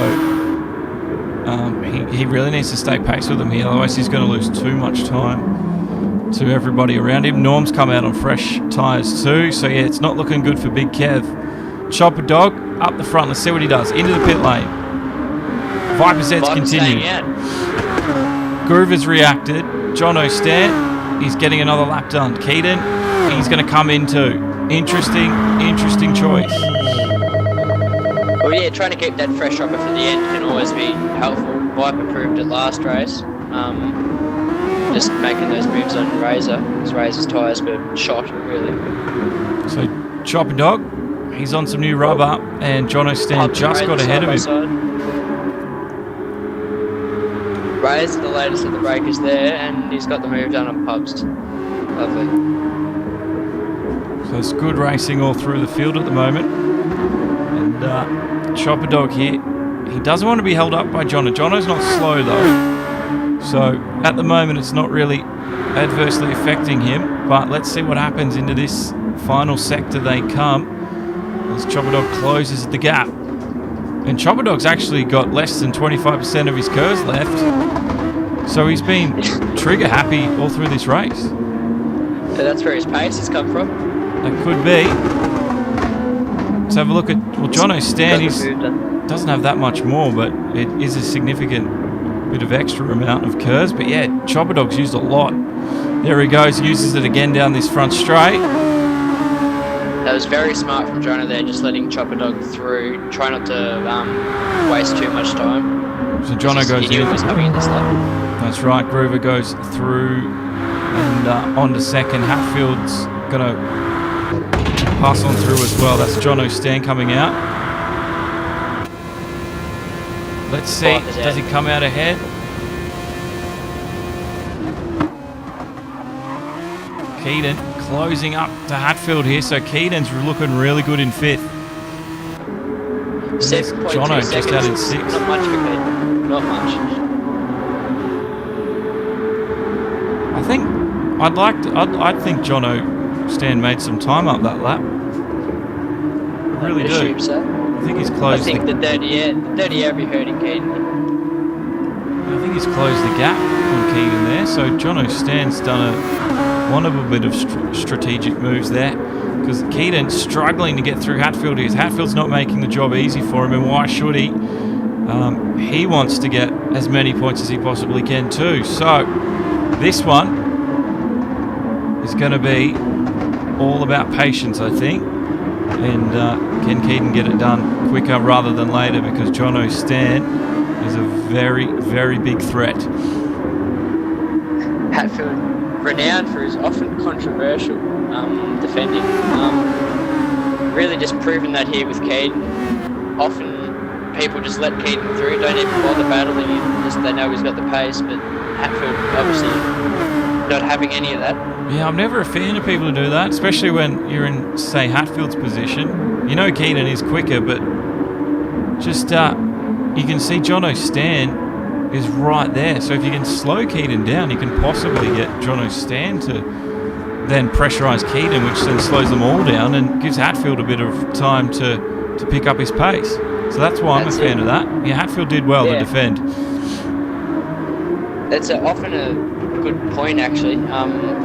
he really needs to stay pace with them here, otherwise he's going to lose too much time to everybody around him. Norm's come out on fresh tyres too, so yeah, it's not looking good for Big Kev. Chopper Dog up the front, let's see what he does. Into the pit lane. Viper Zeds continue. Groover's reacted. John O'Stan, he's getting another lap done. Keaton, he's going to come in too. Interesting choice. Well, yeah, trying to keep that fresh rubber for the end can always be helpful. Viper proved it last race. Just making those moves on Razor, because Razor's tyres were shot, really. So, Chopper Dog, he's on some new rubber, and John O'Stan just got ahead of him. Razor, the latest of the breakers there, and he's got the move done on Pubs. Lovely. So it's good racing all through the field at the moment. And Chopper Dog here, he doesn't want to be held up by Jono. Jono's not slow though, so at the moment it's not really adversely affecting him, but let's see what happens into this final sector they come as Chopper Dog closes the gap. And Chopper Dog's actually got less than 25% of his curves left, so he's been trigger happy all through this race. So that's where his pace has come from? That could be. Let's have a look at, well, John O'Stan doesn't have that much more, but it is a significant bit of extra amount of curves. But yeah, Chopper Dog's used a lot. There he goes, uses it again down this front straight. That was very smart from Jono there, just letting Chopper Dog through. Try not to waste too much time. So Jono goes in. He was coming in this lap. That's right, Groover goes through and on to second. Hatfield's going to pass on through as well. That's John O'Stan coming out. Let's see, does he come out ahead? Keaton closing up to Hatfield here, so Keaton's looking really good in 5th. Jono just out in 6th. Not much for Keaton, not much. I think John O'Stan made some time up that lap. I really do. So. I think he's closed. I think the 30 air be hurting Keaton. I think he's closed the gap on Keaton there. So John O'Stan's done one of a bit of strategic moves there, because Keaton's struggling to get through Hatfield here. Hatfield's not making the job easy for him, and why should he? He wants to get as many points as he possibly can too. So this one is going to be all about patience, I think. And can Keaton get it done quicker rather than later, because John O'Stan is a very, very big threat. Hatfield, renowned for his often controversial defending. Really just proven that here with Keaton. Often people just let Keaton through, don't even bother battling him, just they know he's got the pace, but Hatfield obviously not having any of that. Yeah, I'm never a fan of people who do that, especially when you're in, say, Hatfield's position. You know Keaton is quicker, but just you can see Jono Stan is right there. So if you can slow Keaton down, you can possibly get Jono Stan to then pressurise Keaton, which then slows them all down and gives Hatfield a bit of time to pick up his pace. So that's why I'm a fan of that. Yeah, Hatfield did well to defend. That's often a good point, actually.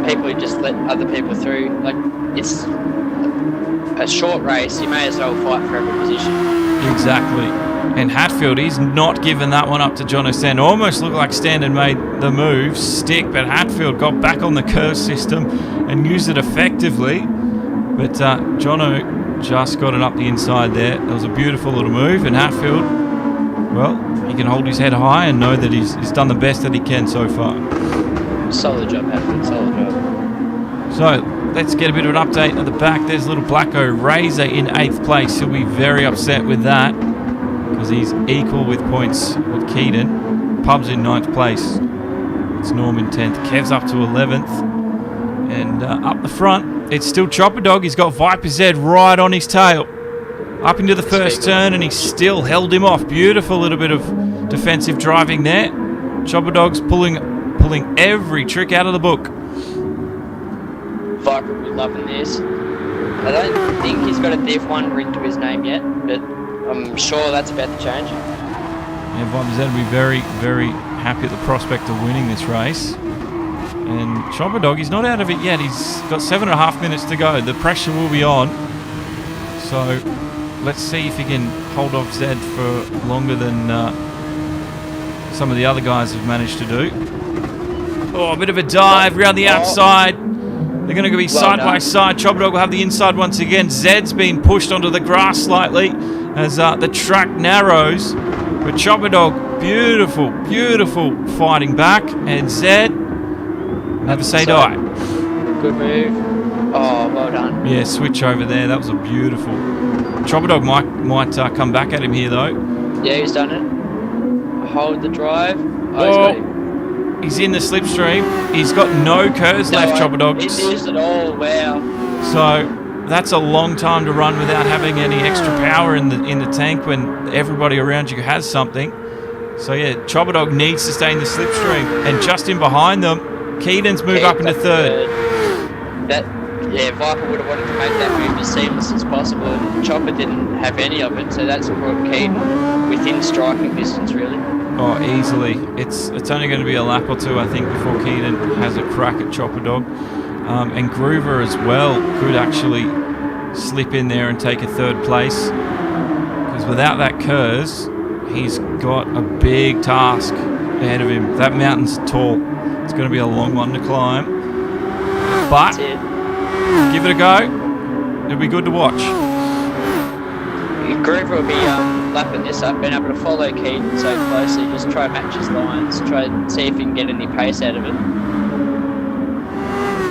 People who just let other people through. Like, it's a short race, you may as well fight for every position. Exactly. And Hatfield, he's not given that one up to Jono Stan. Almost looked like Stan had made the move, stick, but Hatfield got back on the curve system and used it effectively. But Jono just got it up the inside there. That was a beautiful little move, and Hatfield, well, he can hold his head high and know that he's done the best that he can so far. Solid job, Hatfield, solid job. So, let's get a bit of an update at the back. There's little Blacko Razor in 8th place. He'll be very upset with that because he's equal with points with Keaton. Pub's in 9th place. It's Norm in 10th. Kev's up to 11th. And up the front, it's still Chopper Dog. He's got Viper Z right on his tail. Up into the first turn, and he still held him off. Beautiful little bit of defensive driving there. Chopper Dog's pulling every trick out of the book. Viper will be loving this. I don't think he's got a Div 1 ring to his name yet, but I'm sure that's about to change. Yeah, Viper Z will be very, very happy at the prospect of winning this race. And Chopper Dog, he's not out of it yet. He's got 7.5 minutes to go. The pressure will be on. So let's see if he can hold off Zed for longer than some of the other guys have managed to do. Oh, a bit of a dive around the outside. They're going to be side by side. Chopper Dog will have the inside once again. Zed's been pushed onto the grass slightly as the track narrows. But Chopper Dog, beautiful, beautiful fighting back. And Zed, never say die. Good move. Oh, well done. Yeah, switch over there. That was a beautiful. Chopper Dog might come back at him here though. Yeah, he's done it. Hold the drive. He's in the slipstream. He's got no curves left, Chopper Dog. He's used it all. Wow. So that's a long time to run without having any extra power in the tank when everybody around you has something. So yeah, Chopper Dog needs to stay in the slipstream. And just in behind them, Keaton's moved up into third. Viper would have wanted to make that move as seamless as possible, and Chopper didn't have any of it, so that's brought Keaton within striking distance, really. Oh, easily. It's only going to be a lap or two, I think, before Keaton has a crack at Chopper Dog. And Groover as well could actually slip in there and take a third place, because without that curse, he's got a big task ahead of him. That mountain's tall. It's going to be a long one to climb. But give it a go. It'll be good to watch. Groover will be lapping this up, being able to follow Keaton so closely, just try and match his lines, try and see if he can get any pace out of it.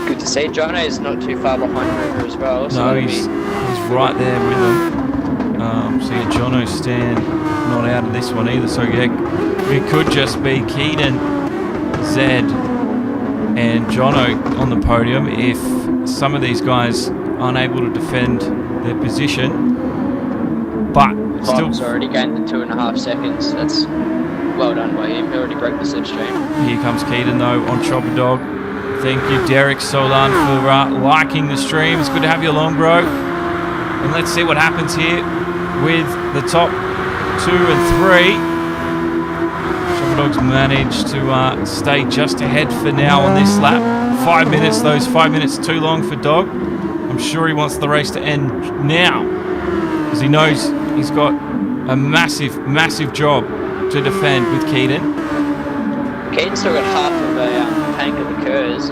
Good to see. Jono is not too far behind Groover as well. So no, he's right there with him. So yeah, Jono Stan not out of this one either. So yeah, it could just be Keaton, Zed, and Jono on the podium if some of these guys aren't able to defend their position. But still, Bob's already gained the 2.5 seconds. That's well done by him. He already broke the slipstream. Here comes Keaton though on Chopper Dog. Thank you, Derek Solan, for liking the stream. It's good to have you along, bro. And let's see what happens here with the top 2 and 3. Chopper Dog's managed to stay just ahead for now on this lap. 5 minutes, those 5 minutes too long for Dog. I'm sure he wants the race to end now, because he knows he's got a massive, massive job to defend with Keaton. Keaton's still got half of a tank of the Kers.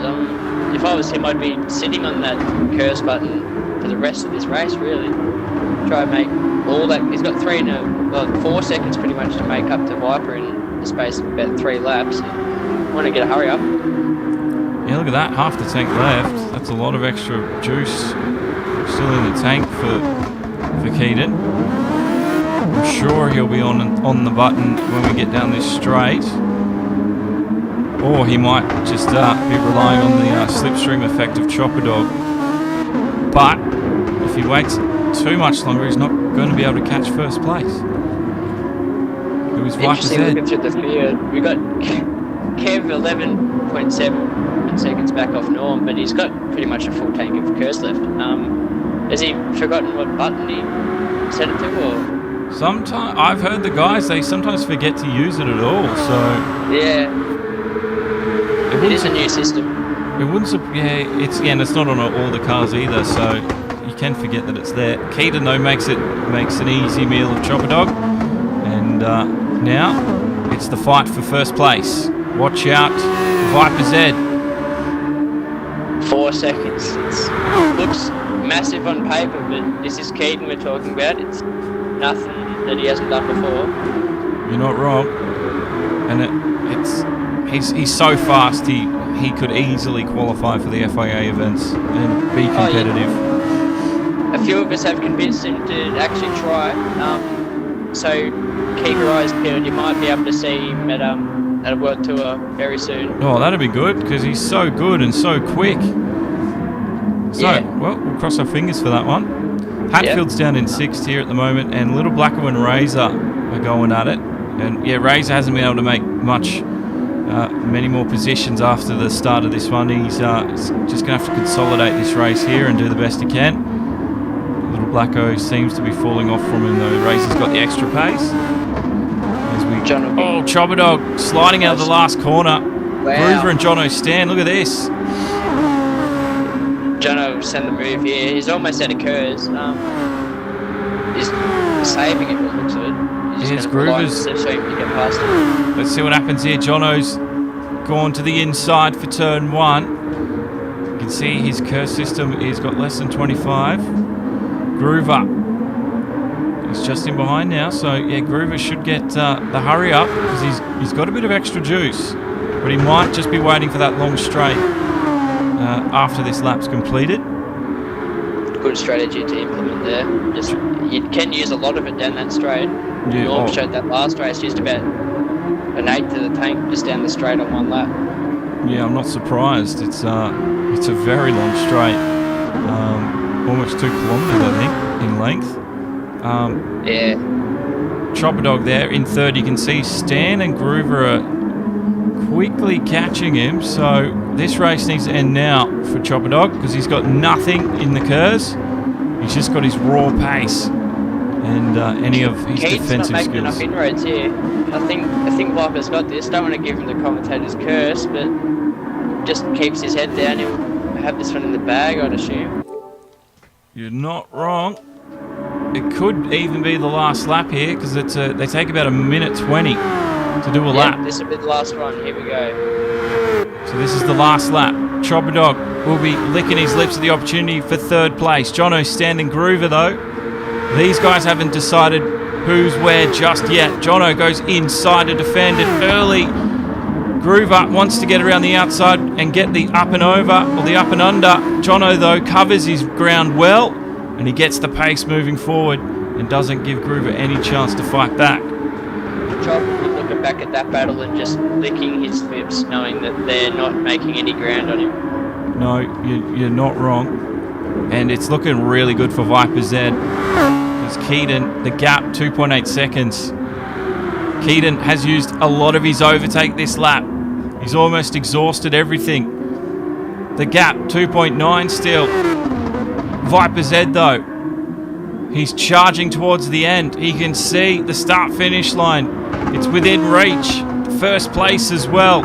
If I was him, I'd be sitting on that Kers button for the rest of this race, really. Try and make all that. He's got 4 seconds pretty much to make up to Viper in the space of about 3 laps. Want to get a hurry up. Yeah, look at that, half the tank left. That's a lot of extra juice still in the tank for Keaton. I'm sure he'll be on the button when we get down this straight. Or he might just be relying on the slipstream effect of Chopper Dog. But if he waits too much longer, he's not going to be able to catch first place. It was Interesting looking through the field. We got Kev 11.7 seconds back off Norm, but he's got pretty much a full tank of curse left. Has he forgotten what button he set it to, or? Sometimes I've heard the guys, they sometimes forget to use it at all. So yeah. It is a new system. It wouldn't. And it's not on all the cars either, so you can forget that it's there. Keaton though makes an easy meal of Chopper Dog, and now it's the fight for first place. Watch out, Viper Z. 4 seconds. It looks massive on paper, but this is Keaton we're talking about. It's nothing that he hasn't done before. You're not wrong, and He's so fast, he could easily qualify for the FIA events and be competitive. A few of us have convinced him to actually try. So keep your eyes peeled. You might be able to see him at a World Tour very soon. Oh, that'd be good, because he's so good and so quick. So, well, we'll cross our fingers for that one. Hatfield's down in 6th here at the moment, and Little Blacko and Razor are going at it. And yeah, Razor hasn't been able to make many more positions after the start of this one. He's just going to have to consolidate this race here and do the best he can. Little Blacko seems to be falling off from him though. Razor's got the extra pace. Chopper Dog sliding out of the last corner. Wow. Groover and Jono stand. Look at this. Jono will send the move here. He's almost out of curves. He's saving it, it looks good. Here's Groover's. Let's see what happens here. Jono's gone to the inside for turn 1. You can see his curse system is got less than 25. Groover is just in behind now, so yeah, Groover should get the hurry up because he's got a bit of extra juice, but he might just be waiting for that long straight after this lap's completed. Good strategy to implement there. Just you can use a lot of it down that straight. Yeah, Norm showed that last race, used about an 1/8 of the tank just down the straight on one lap. Yeah, I'm not surprised. It's a very long straight, almost 2 kilometres I think in length. Yeah. Chopper Dog there in 3rd. You can see Stan and Groover are quickly catching him. So this race needs to end now for Chopper Dog because he's got nothing in the curves. He's just got his raw pace and any of his defensive skills. Not making enough inroads here. I think Viper's got this. Don't want to give him the commentator's curse, but just keeps his head down. He'll have this one in the bag, I'd assume. You're not wrong. It could even be the last lap here because they take about 1:20 to do a lap. This will be the last one. Here we go. So this is the last lap. Chopper Dog will be licking his lips at the opportunity for 3rd place. Jono's standing Groover though. These guys haven't decided who's where just yet. Jono goes inside to defend it early. Groover wants to get around the outside and get the up and over or the up and under. Jono though covers his ground well and he gets the pace moving forward and doesn't give Groover any chance to fight back. Chopper looking back at that battle and just licking his lips knowing that they're not making any ground on him. No, you're not wrong. And it's looking really good for Viper Z. Because Keaton, the gap, 2.8 seconds. Keaton has used a lot of his overtake this lap. He's almost exhausted everything. The gap, 2.9 still. Viper Z though, he's charging towards the end. He can see the start-finish line. It's within reach. First place as well.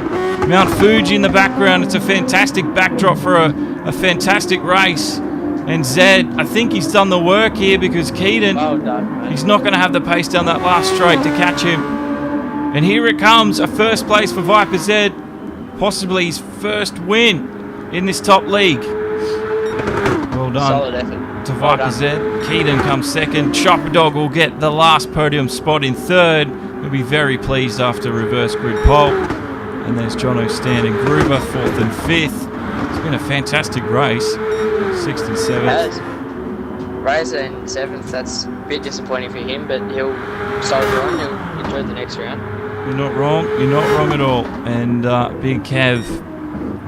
Mount Fuji in the background. It's a fantastic backdrop for a fantastic race. And Zed, I think he's done the work here because Keaton, well done, he's not going to have the pace down that last straight to catch him. And here it comes, a first place for Viper Z, possibly his first win in this top league. Well done. Solid effort. To Viper Z. Keaton comes 2nd. Chopper Dog will get the last podium spot in 3rd. He'll be very pleased after reverse grid pole. And there's Jono standing Groover 4th and 5th. It's been a fantastic race. 6th and 7th. Razor in 7th, that's a bit disappointing for him, but he'll soldier on. He'll enjoy the next round. You're not wrong. You're not wrong at all. And Big Kev,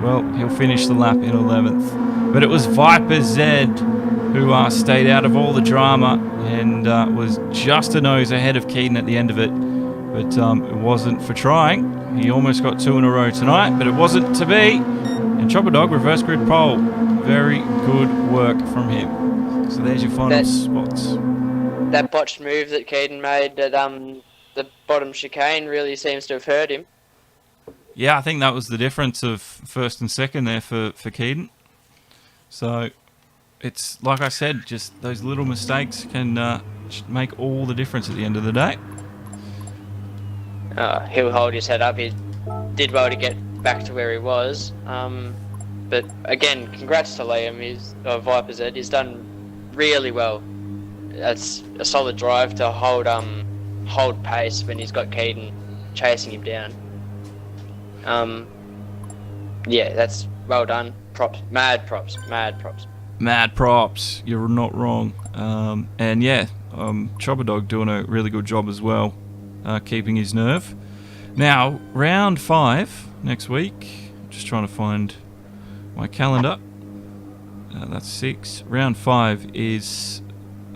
well, he'll finish the lap in 11th. But it was Viper Z who stayed out of all the drama and was just a nose ahead of Keaton at the end of it. But it wasn't for trying. He almost got 2 in a row tonight, but it wasn't to be. And Chopper Dog reverse grid pole. Very good work from him. So there's your final spots. That botched move that Keaton made at the bottom chicane really seems to have hurt him. Yeah, I think that was the difference of first and second there for Keaton. So it's like I said, just those little mistakes can make all the difference at the end of the day. He'll hold his head up. He did well to get back to where he was. But again, congrats to Liam. He's Viper Z. He's done really well. That's a solid drive to hold pace when he's got Keaton chasing him down. Yeah, that's well done. Props, mad props, mad props. Mad props. You're not wrong. And yeah, Chopper Dog doing a really good job as well, keeping his nerve. Now, round 5 next week. Just trying to find my calendar. That's 6. Round 5 is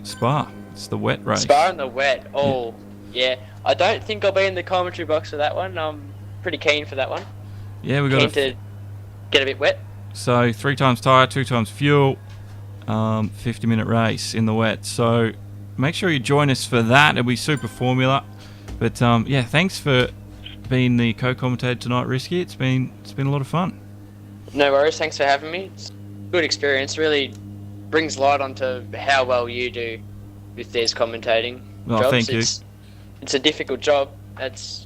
Spa. It's the wet race. Spa and the wet. Oh, yeah. I don't think I'll be in the commentary box for that one. I'm pretty keen for that one. Yeah, we got keen to get a bit wet. So 3 times tyre, 2 times fuel, 50-minute race in the wet. So make sure you join us for that. It'll be super formula. But yeah, thanks for being the co-commentator tonight, Risky. It's been a lot of fun. No worries. Thanks for having me. It's a good experience. Really brings light onto how well you do with these commentating jobs. Thank you. It's a difficult job. It's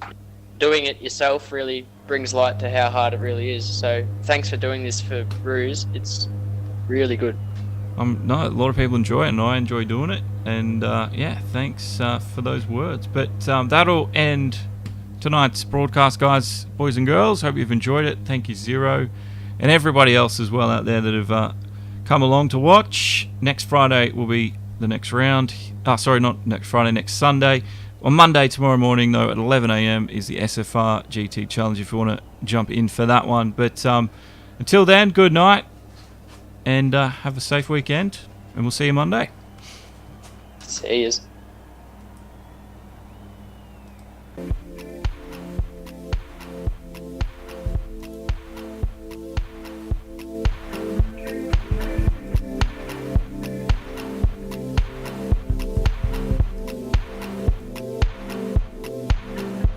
doing it yourself really brings light to how hard it really is. So thanks for doing this for Ruse. It's really good. No, a lot of people enjoy it, and I enjoy doing it. And yeah, thanks for those words. But that'll end tonight's broadcast, guys, boys and girls. Hope you've enjoyed it. Thank you, Zero, and everybody else as well out there that have come along to watch. Next Friday will be the next round. Sorry, not next Friday, next Sunday. On Monday, tomorrow morning, though, at 11 a.m. is the SFR GT Challenge if you want to jump in for that one. But until then, good night, and have a safe weekend, and we'll see you Monday. See yous.